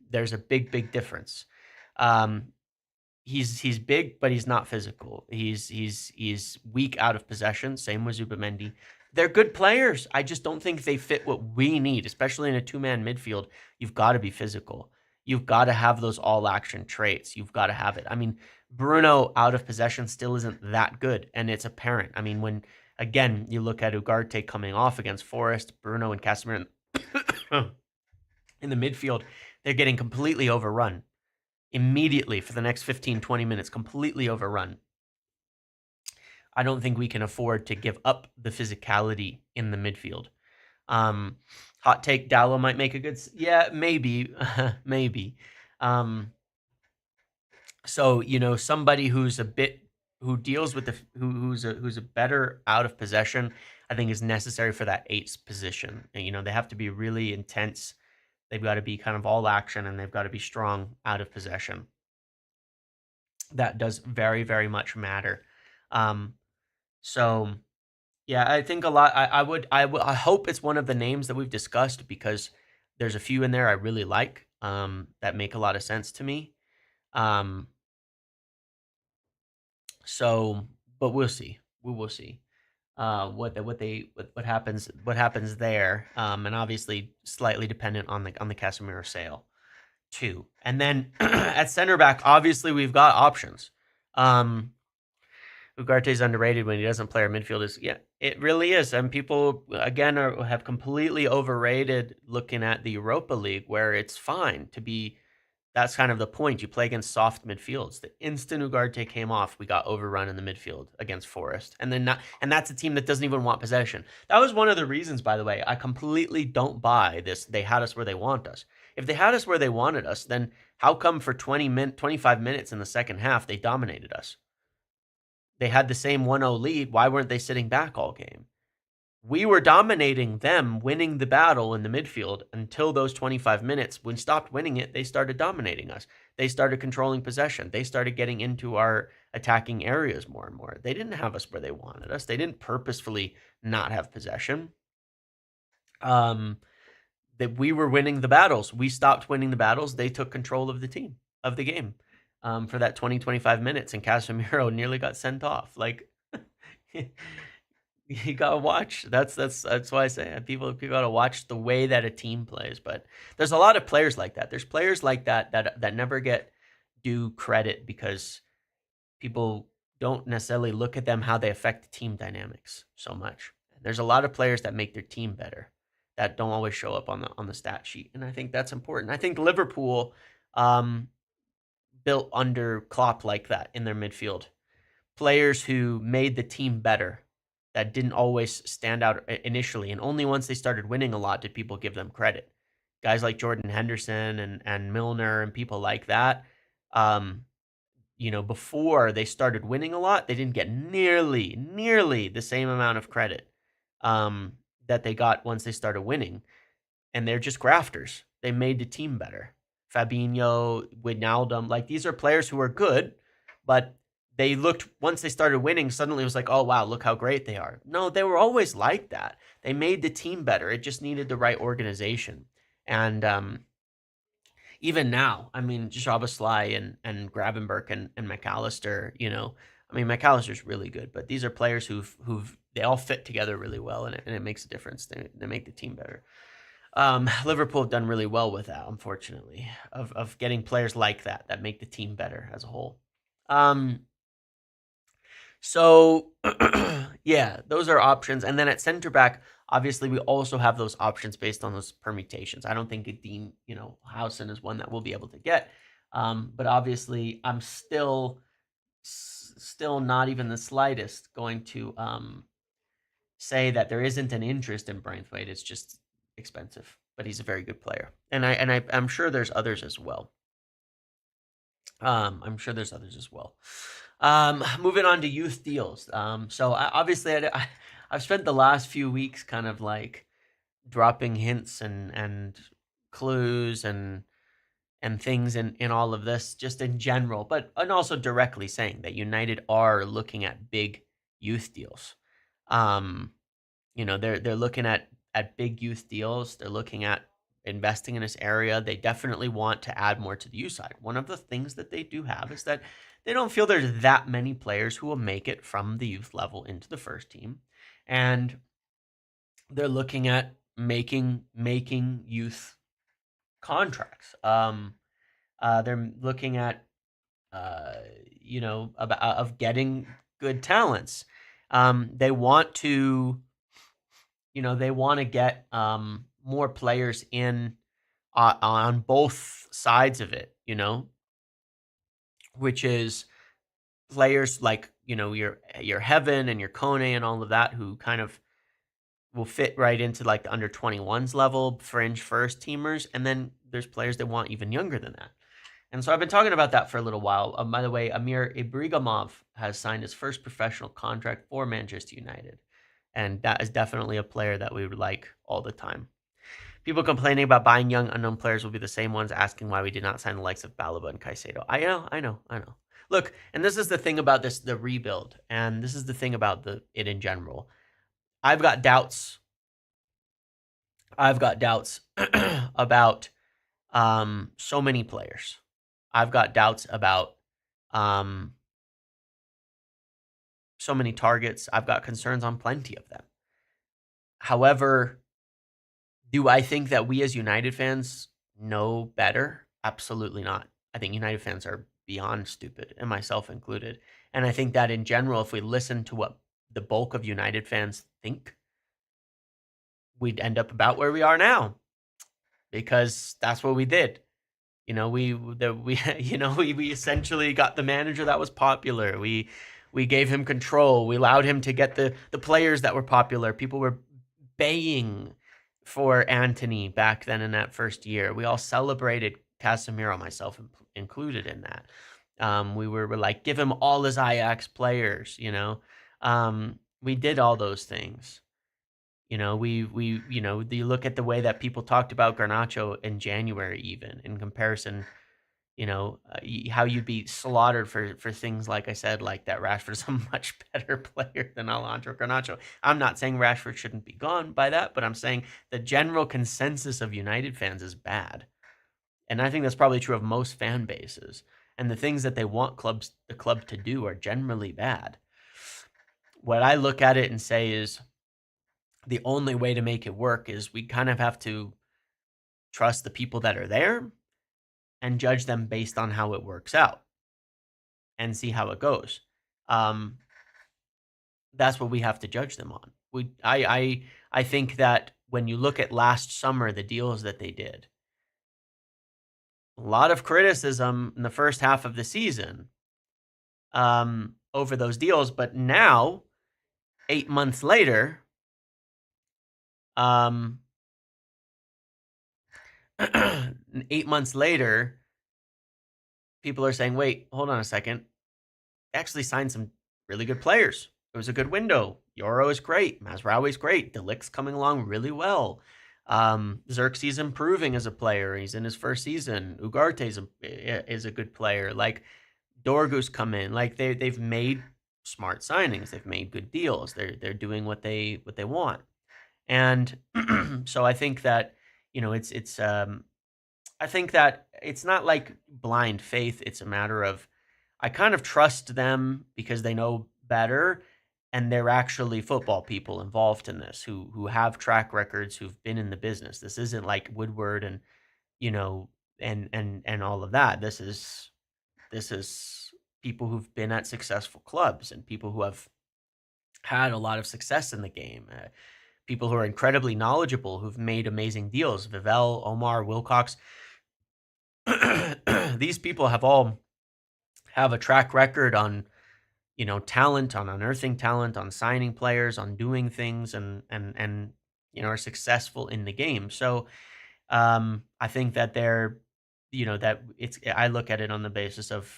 There's a big difference. He's big, but he's not physical. He's weak out of possession. Same with Zubamendi. They're good players. I just don't think they fit what we need, especially in a 2-man midfield. You've got to be physical. You've got to have those all-action traits. You've got to have it. I mean, Bruno out of possession still isn't that good, and it's apparent. I mean, Again, you look at Ugarte coming off against Forest, Bruno and Casemiro in the midfield, they're getting completely overrun immediately for the next 15, 20 minutes, completely overrun. I don't think we can afford to give up the physicality in the midfield. Hot take, Dallo might make a good... Yeah, maybe. Maybe. So, somebody who's a bit... who deals with who's a better out of possession, I think is necessary for that 8th position. And, they have to be really intense. They've got to be kind of all action, and they've got to be strong out of possession. That does very, very much matter. So yeah, I think a lot. I hope it's one of the names that we've discussed, because there's a few in there I really like, that make a lot of sense to me. So, but we'll see. We will see what happens there. And obviously slightly dependent on the Casemiro sale too. And then at center back, obviously we've got options. Ugarte's underrated when he doesn't play. Our midfield is, yeah, it really is. And people, again, have completely overrated looking at the Europa League, where it's fine to be, that's kind of the point. You play against soft midfields. The instant Ugarte came off, we got overrun in the midfield against Forest. And that's a team that doesn't even want possession. That was one of the reasons, by the way, I completely don't buy this. They had us where they want us. If they had us where they wanted us, then how come for 25 minutes in the second half, they dominated us? They had the same 1-0 lead. Why weren't they sitting back all game? We were dominating them, winning the battle in the midfield until those 25 minutes. When we stopped winning it, they started dominating us. They started controlling possession. They started getting into our attacking areas more and more. They didn't have us where they wanted us. They didn't purposefully not have possession. That we were winning the battles. We stopped winning the battles. They took control of the game. For that 20-25 minutes, and Casemiro nearly got sent off. Like, you gotta watch. That's why I say people gotta watch the way that a team plays. But there's a lot of players like that. There's players like that never get due credit, because people don't necessarily look at them how they affect the team dynamics so much. There's a lot of players that make their team better that don't always show up on the stat sheet, and I think that's important. I think Liverpool built under Klopp like that in their midfield. Players who made the team better, that didn't always stand out initially, and only once they started winning a lot did people give them credit. Guys like Jordan Henderson and Milner and people like that, before they started winning a lot, they didn't get nearly the same amount of credit that they got once they started winning. And they're just grafters. They made the team better. Fabinho, Wijnaldum, like, these are players who are good, but they looked, once they started winning, suddenly it was like, oh, wow, look how great they are. No, they were always like that. They made the team better. It just needed the right organization. And even now, I mean, Szoboszlai and Gravenberch and McAllister, I mean, McAllister's really good, but these are players who've they all fit together really well, and it makes a difference. They make the team better. Liverpool have done really well with that, unfortunately, of getting players like that make the team better as a whole. So yeah, those are options. And then at center back, obviously we also have those options based on those permutations. I don't think Dean, Howson is one that we'll be able to get. But obviously I'm still not even the slightest going to say that there isn't an interest in Braithwaite. It's just expensive, but he's a very good player. And I'm sure there's others as well. Moving on to youth deals. So obviously I've spent the last few weeks kind of like dropping hints and clues and things in all of this, just in general, and also directly saying that United are looking at big youth deals. They're looking at big youth deals. They're looking at investing in this area. They definitely want to add more to the youth side. One of the things that they do have is that they don't feel there's that many players who will make it from the youth level into the first team. And they're looking at making youth contracts. They're looking at, of getting good talents. They want to, they want to get more players in on both sides of it, which is players like, your Heaven and your Kone and all of that, who kind of will fit right into like the under 21s level fringe first teamers. And then there's players that want even younger than that. And so I've been talking about that for a little while. By the way, Amir Ibrahimov has signed his first professional contract for Manchester United. And that is definitely a player that we would like all the time. People complaining about buying young unknown players will be the same ones asking why we did not sign the likes of Balaba and Caicedo. I know. Look, and this is the thing about the rebuild, and this is the thing about it in general. I've got doubts about so many players. I've got doubts about so many targets. I've got concerns on plenty of them. However, do I think that we as United fans know better? Absolutely not. I think United fans are beyond stupid, and myself included. And I think that in general, if we listen to what the bulk of United fans think, we'd end up about where we are now, because that's what we did. We essentially got the manager that was popular. We gave him control. We allowed him to get the players that were popular. People were baying for Antony back then in that first year. We all celebrated Casemiro, myself included in that. We were like, give him all his Ajax players, we did all those things. You look at the way that people talked about Garnacho in January, even in comparison, how you'd be slaughtered for things like I said, like that Rashford's a much better player than Alejandro Garnacho. I'm not saying Rashford shouldn't be gone by that, but I'm saying the general consensus of United fans is bad. And I think that's probably true of most fan bases. And the things that they want the club to do are generally bad. What I look at it and say is the only way to make it work is we kind of have to trust the people that are there and judge them based on how it works out and see how it goes. That's what we have to judge them on. I think that when you look at last summer, the deals that they did, a lot of criticism in the first half of the season over those deals, but now 8 months later, 8 months later, people are saying, wait, hold on a second. They actually signed some really good players. It was a good window. Euro is great. Mazraoui is great. Delict's coming along really well. Xerxes improving as a player. He's in his first season. Ugarte is a good player. Like, Dorgu's come in. Like, they've made smart signings. They've made good deals. They're doing what they want. And so I think that, I think that it's not like blind faith. It's a matter of, I kind of trust them because they know better, and they're actually football people involved in this who have track records, who've been in the business. This isn't like Woodward and and all of that. This is people who've been at successful clubs and people who have had a lot of success in the game. People who are incredibly knowledgeable, who've made amazing deals. Vivel, Omar, Wilcox. These people have a track record on, talent, on unearthing talent, on signing players, on doing things, and are successful in the game. So I think that they're, I look at it on the basis of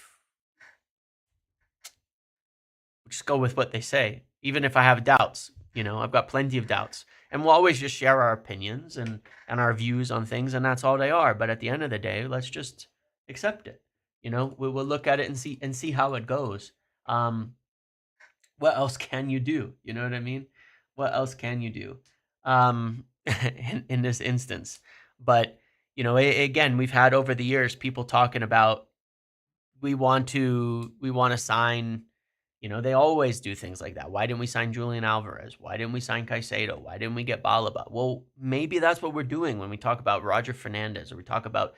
just go with what they say, even if I have doubts. I've got plenty of doubts, and we'll always just share our opinions and our views on things, and that's all they are. But at the end of the day, let's just accept it. We'll look at it and see how it goes. What else can you do? You know what I mean? What else can you do in this instance? But, again, we've had over the years people talking about we want to sign. They always do things like that. Why didn't we sign Julian Alvarez? Why didn't we sign Caicedo? Why didn't we get Balaba? Well, maybe that's what we're doing when we talk about Roger Fernandez or we talk about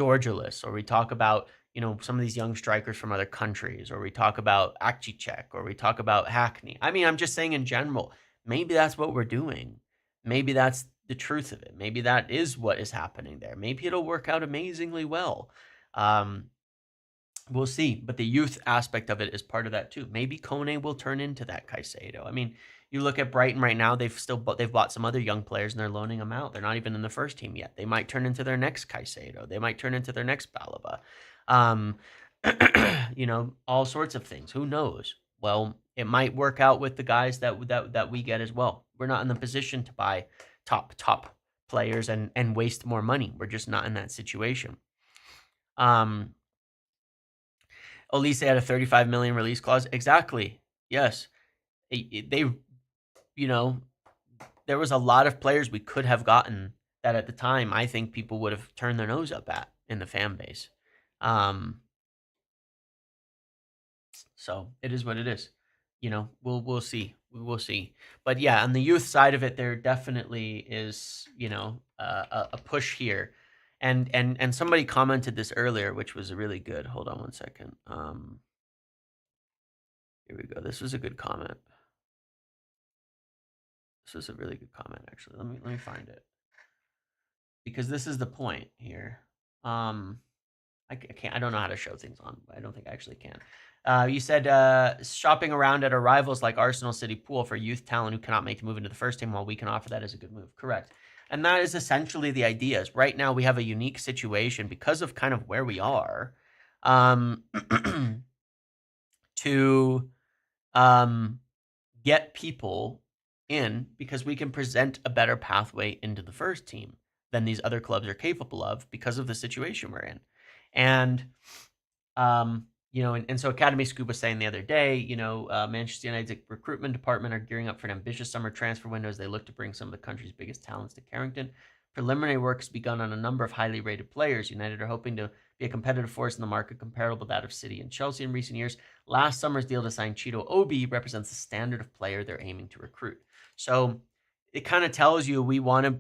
Dorgelis, or we talk about, you know, some of these young strikers from other countries, or we talk about Akcicek, or we talk about Hackney. I mean, I'm just saying in general, maybe that's what we're doing. Maybe that's the truth of it. Maybe that is what is happening there. Maybe it'll work out amazingly well. We'll see. But the youth aspect of it is part of that too. Maybe Kone will turn into that Caicedo. I mean, you look at Brighton right now, they've bought some other young players and they're loaning them out. They're not even in the first team yet. They might turn into their next Caicedo. They might turn into their next Balaba. You know, all sorts of things. Who knows? Well, it might work out with the guys that we get as well. We're not in the position to buy top players and waste more money. We're just not in that situation. Olise had a 35 million release clause. Exactly. Yes. They, you know, there was a lot of players we could have gotten that at the time I think people would have turned their nose up at in the fan base. So it is what it is. You know, we'll see. We'll see. But yeah, on the youth side of it, there definitely is, you know, a push here. And somebody commented this earlier, which was really good. Hold on one second. Here we go. This was a good comment. This was a really good comment, actually. Let me find it, because this is the point here. I can't. I don't know how to show things on. I don't think I actually can. You said shopping around at our rivals like Arsenal, City, Pool for youth talent who cannot make the move into the first team, while we can offer that as a good move. Correct. And that is essentially the idea. Is right now we have a unique situation because of kind of where we are, to get people in, because we can present a better pathway into the first team than these other clubs are capable of because of the situation we're in. And you know, and so Academy Scoop was saying the other day, you know, Manchester United's recruitment department are gearing up for an ambitious summer transfer window as they look to bring some of the country's biggest talents to Carrington. Preliminary work has begun on a number of highly rated players. United are hoping to be a competitive force in the market comparable to that of City and Chelsea in recent years. Last summer's deal to sign Cheeto Obi represents the standard of player they're aiming to recruit. So it kind of tells you we want to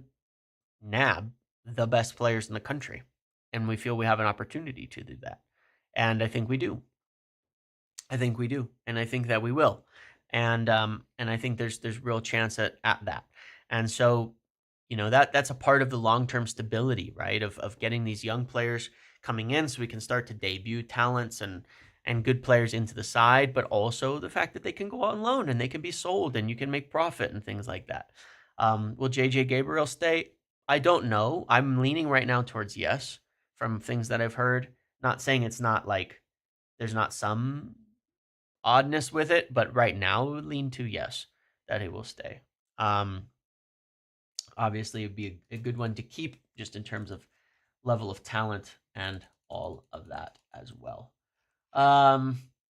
nab the best players in the country, and we feel we have an opportunity to do that. And I think we do. I think we do, and I think that we will. And I think there's real chance at that. And so, you know, that's a part of the long-term stability, right? Of getting these young players coming in so we can start to debut talents and good players into the side, but also the fact that they can go on loan and they can be sold and you can make profit and things like that. Will JJ Gabriel stay? I don't know. I'm leaning right now towards yes from things that I've heard. Not saying it's not like there's not some oddness with it, but right now I would lean to yes, that he will stay. Obviously, it'd be a good one to keep just in terms of level of talent and all of that as well.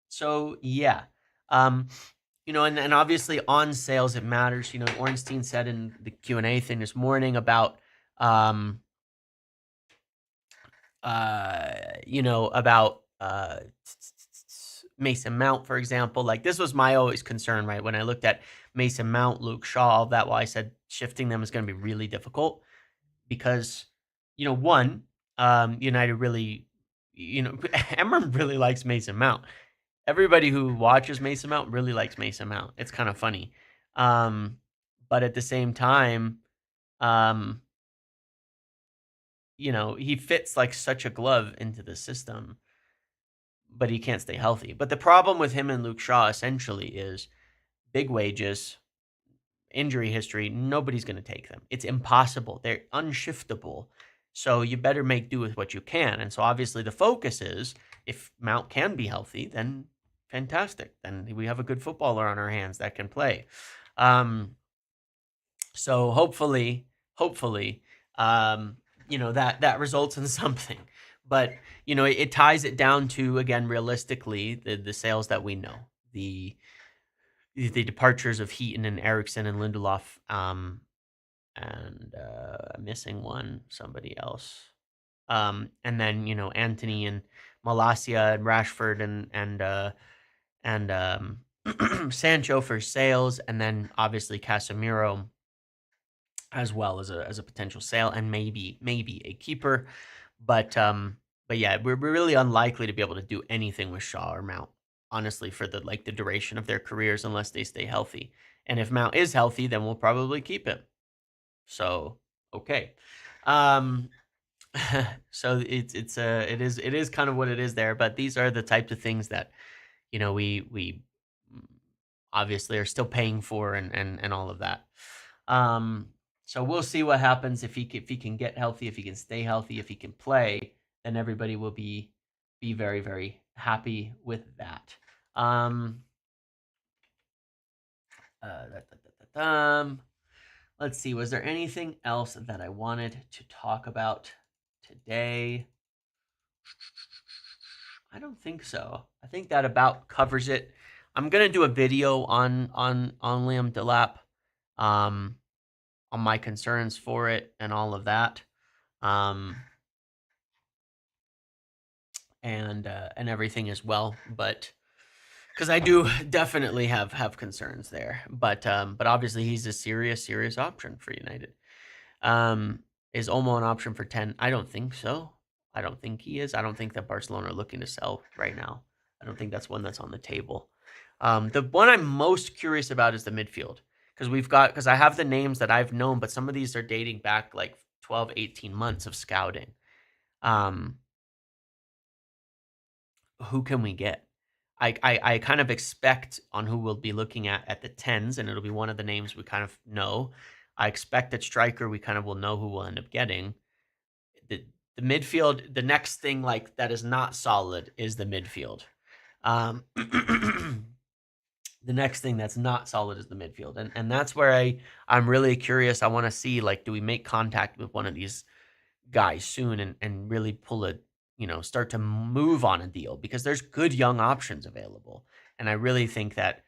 So yeah, you know, and obviously on sales it matters. You know, Ornstein said in the Q&A thing this morning about you know, about Mason Mount, for example. Like, this was my always concern, right? When I looked at Mason Mount, Luke Shaw, all that, well, I said shifting them is going to be really difficult because, you know, one, United really, you know, Emram really likes Mason Mount. Everybody who watches Mason Mount really likes Mason Mount. It's kind of funny. But at the same time, you know, he fits like such a glove into the system, but he can't stay healthy. But the problem with him and Luke Shaw essentially is big wages, injury history. Nobody's going to take them. It's impossible. They're unshiftable. So you better make do with what you can. And so obviously the focus is if Mount can be healthy, then fantastic. Then we have a good footballer on our hands that can play. So hopefully, you know, that results in something. But, you know, it ties it down to, again, realistically, the sales that we know, the departures of Heaton and Eriksson and Lindelof, and missing one, somebody else. And then, you know, Anthony and Malacia and Rashford and Sancho for sales, and then obviously Casemiro as well as a potential sale, and maybe a keeper. But yeah, we're really unlikely to be able to do anything with Shaw or Mount, honestly, for the duration of their careers unless they stay healthy. And if Mount is healthy, then we'll probably keep him. So okay. Um so it is kind of what it is there, but these are the types of things that we obviously are still paying for and all of that. Um, so we'll see what happens if he can get healthy, if he can stay healthy, if he can play, then everybody will be very very happy with that. Um, uh, da, da, da, let's see. Was there anything else that I wanted to talk about today? I don't think so. I think that about covers it. I'm gonna do a video on Liam Delap, um, on my concerns for it and all of that, um, and everything as well. But because I do definitely have concerns there, but obviously he's a serious option for United. Um, is Olmo an option for 10? I don't think so. I don't think he is. I don't think that Barcelona are looking to sell right now. I don't think that's one that's on the table. The one I'm most curious about is the midfield because I have the names that I've known, but some of these are dating back like 12, 18 months of scouting. Um, who can we get? I kind of expect on who we'll be looking at the tens, and it'll be one of the names we kind of know. I expect that striker we kind of will know who we'll end up getting. The midfield, the next thing like that is not solid is the midfield. The next thing that's not solid is the midfield, and that's where I'm really curious. I want to see like, do we make contact with one of these guys soon and really pull a start to move on a deal because there's good young options available, and I really think that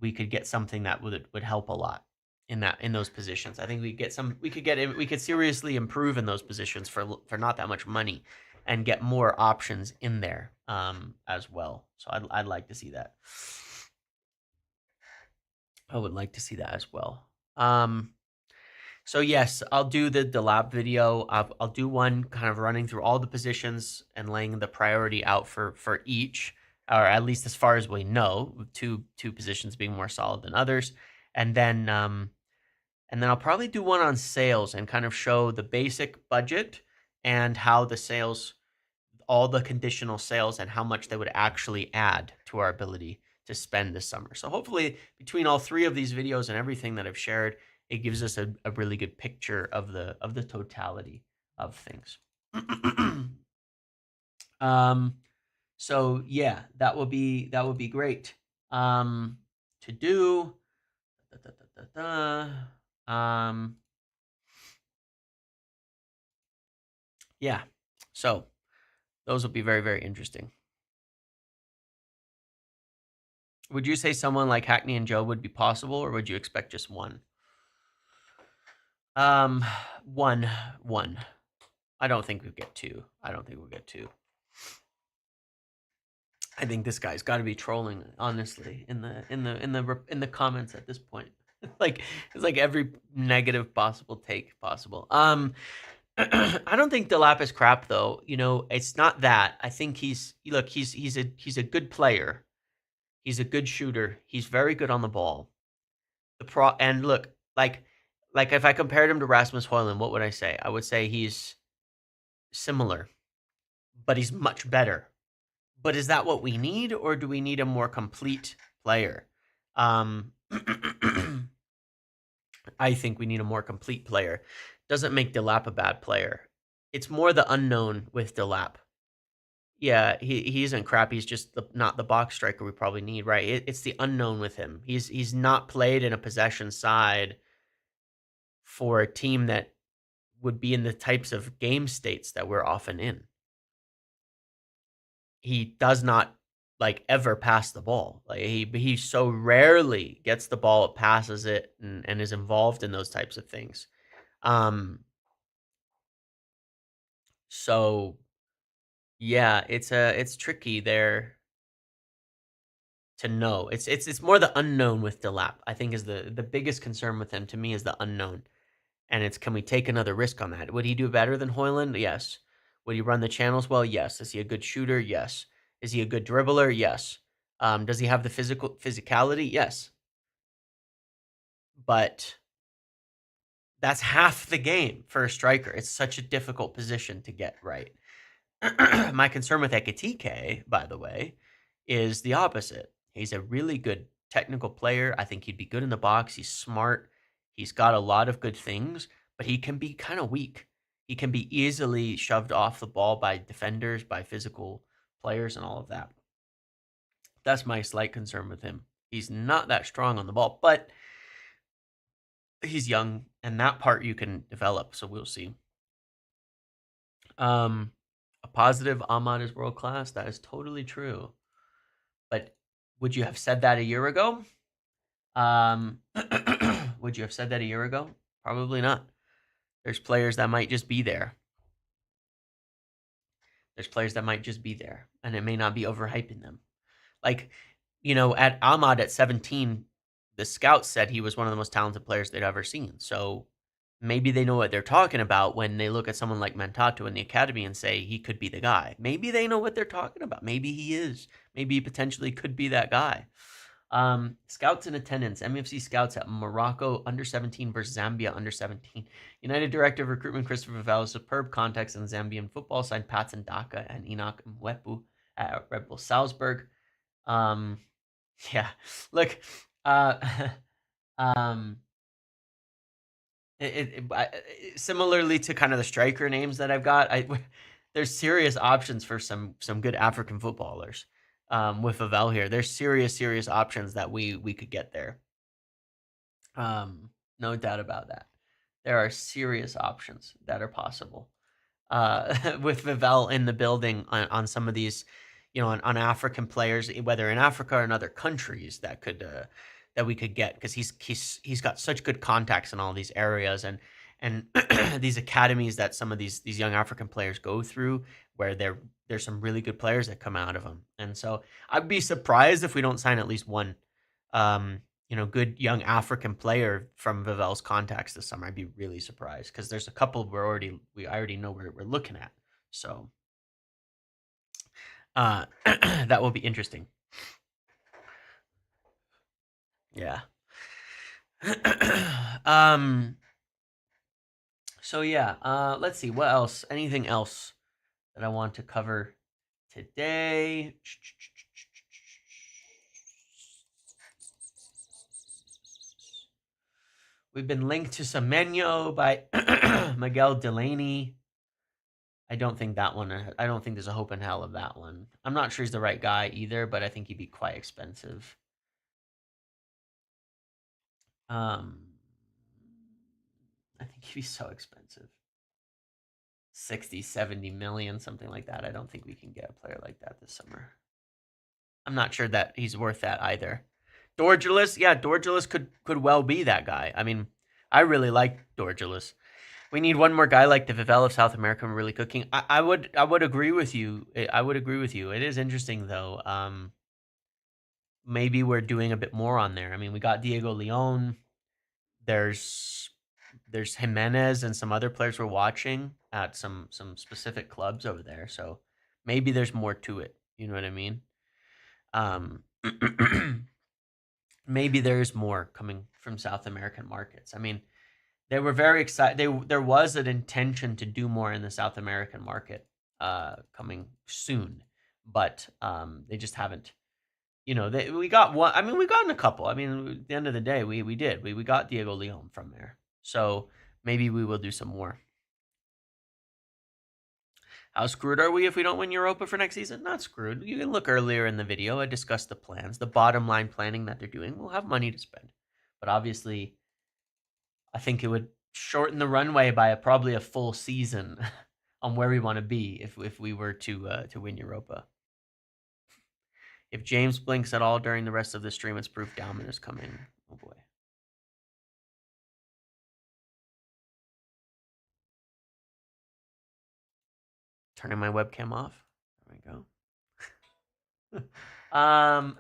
we could get something that would help a lot in those positions. I think we could seriously improve in those positions for not that much money and get more options in there as well. So I'd like to see that. I would like to see that as well. So yes, I'll do the Delap video. I'll do one kind of running through all the positions and laying the priority out for each, or at least as far as we know, with two positions being more solid than others, and then I'll probably do one on sales and kind of show the basic budget and how the sales, all the conditional sales, and how much they would actually add to our ability to spend this summer. So hopefully between all three of these videos and everything that I've shared, it gives us a really good picture of the totality of things. So yeah, that would be great to do. Yeah, so those will be very very interesting. Would you say someone like Hackney and Joe would be possible, or would you expect just one? One. I don't think we'll get two. I think this guy's got to be trolling, honestly, in the comments at this point. Like it's like every negative possible take possible. I don't think Delap is crap though. It's not that. I think he's a good player. He's a good shooter. He's very good on the ball. And look, like if I compared him to Rasmus Højlund, what would I say? I would say he's similar, but he's much better. But is that what we need, or do we need a more complete player? I think we need a more complete player. Doesn't make Delap a bad player. It's more the unknown with Delap. Yeah, he isn't crap. He's just not the box striker we probably need, right? It's the unknown with him. He's not played in a possession side for a team that would be in the types of game states that we're often in. He does not ever pass the ball. Like he so rarely gets the ball, passes it, and is involved in those types of things. So yeah, it's tricky there to know. It's more the unknown with Delap. I think is the biggest concern with him to me is the unknown. And it's, can we take another risk on that? Would he do better than Højlund? Yes. Would he run the channels well? Yes. Is he a good shooter? Yes. Is he a good dribbler? Yes. Does he have the physicality? Yes. But that's half the game for a striker. It's such a difficult position to get right. My concern with Ekitike, by the way, is the opposite. He's a really good technical player. I think he'd be good in the box. He's smart. He's got a lot of good things, but he can be kind of weak. He can be easily shoved off the ball by defenders, by physical players, and all of that. That's my slight concern with him. He's not that strong on the ball, but he's young, and that part you can develop, so we'll see. A positive, Ahmad is world class. That is totally true. But would you have said that a year ago? Would you have said that a year ago? Probably not. There's players that might just be there. There's players that might just be there, and it may not be overhyping them. Like, at Ahmad at 17, the scouts said he was one of the most talented players they'd ever seen. So maybe they know what they're talking about when they look at someone like Mentato in the academy and say he could be the guy. Maybe they know what they're talking about. Maybe he is. Maybe he potentially could be that guy. Scouts in attendance. MFC scouts at Morocco under 17 versus Zambia under 17. United Director of Recruitment Christopher Vivell, superb context in Zambian football, signed Patson Daka and Enoch Mwepu at Red Bull Salzburg. Yeah, look, similarly to kind of the striker names that I've got, there's serious options for some good African footballers. With Vivell here, there's serious options that we could get there. No doubt about that. There are serious options that are possible. With Vivell in the building on some of these, on African players, whether in Africa or in other countries that we could get, because he's got such good contacts in all these areas and these academies that some of these young African players go through, where there's some really good players that come out of them. And so I'd be surprised if we don't sign at least one, good young African player from Vivell's contacts this summer. I'd be really surprised, because there's a couple I already know we're looking at. So that will be interesting. Yeah. So yeah, let's see what else. Anything else that I want to cover today? We've been linked to Semenyo by Miguel Delaney. I don't think there's a hope in hell of that one. I'm not sure he's the right guy either, but I think he'd be quite expensive. I think he'd be so expensive. 60, 70 million, something like that. I don't think we can get a player like that this summer. I'm not sure that he's worth that either. Dorgelis could well be that guy. I mean, I really like Dorgelis. We need one more guy like the Vivell of South America. We're really cooking. I would agree with you. I would agree with you. It is interesting though. Maybe we're doing a bit more on there. I mean, we got Diego Leon. There's Jimenez and some other players we're watching at some specific clubs over there. So maybe there's more to it. You know what I mean? Maybe there's more coming from South American markets. I mean, they were very excited. There was an intention to do more in the South American market coming soon, but they just haven't. We got one. I mean, we gotten a couple. I mean, at the end of the day, we did. We got Diego Leon from there. So maybe we will do some more. How screwed are we if we don't win Europa for next season? Not screwed. You can look earlier in the video. I discussed the plans, the bottom line planning that they're doing. We'll have money to spend. But obviously, I think it would shorten the runway by probably a full season on where we want to be if we were to win Europa. If James blinks at all during the rest of the stream, it's proof Dalman is coming. Oh boy. Turning my webcam off. There we go. All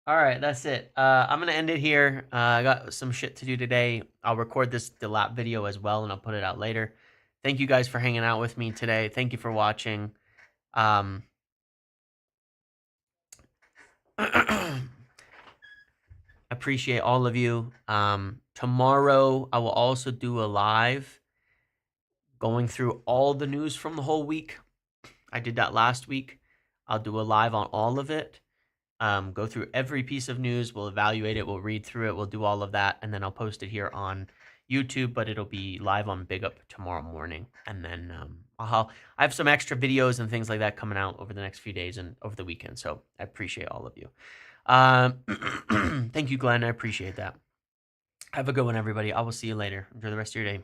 right, that's it. I'm gonna end it here. I got some shit to do today. I'll record this Delap video as well, and I'll put it out later. Thank you guys for hanging out with me today. Thank you for watching. Appreciate all of you. Tomorrow I will also do a live going through all the news from the whole week. I did that last week. I'll do a live on all of it. Go through every piece of news. We'll evaluate it. We'll read through it. We'll do all of that. And then I'll post it here on YouTube, but it'll be live on Big Up tomorrow morning. And then I have some extra videos and things like that coming out over the next few days and over the weekend. So I appreciate all of you. Thank you, Glenn. I appreciate that. Have a good one, everybody. I will see you later. Enjoy the rest of your day.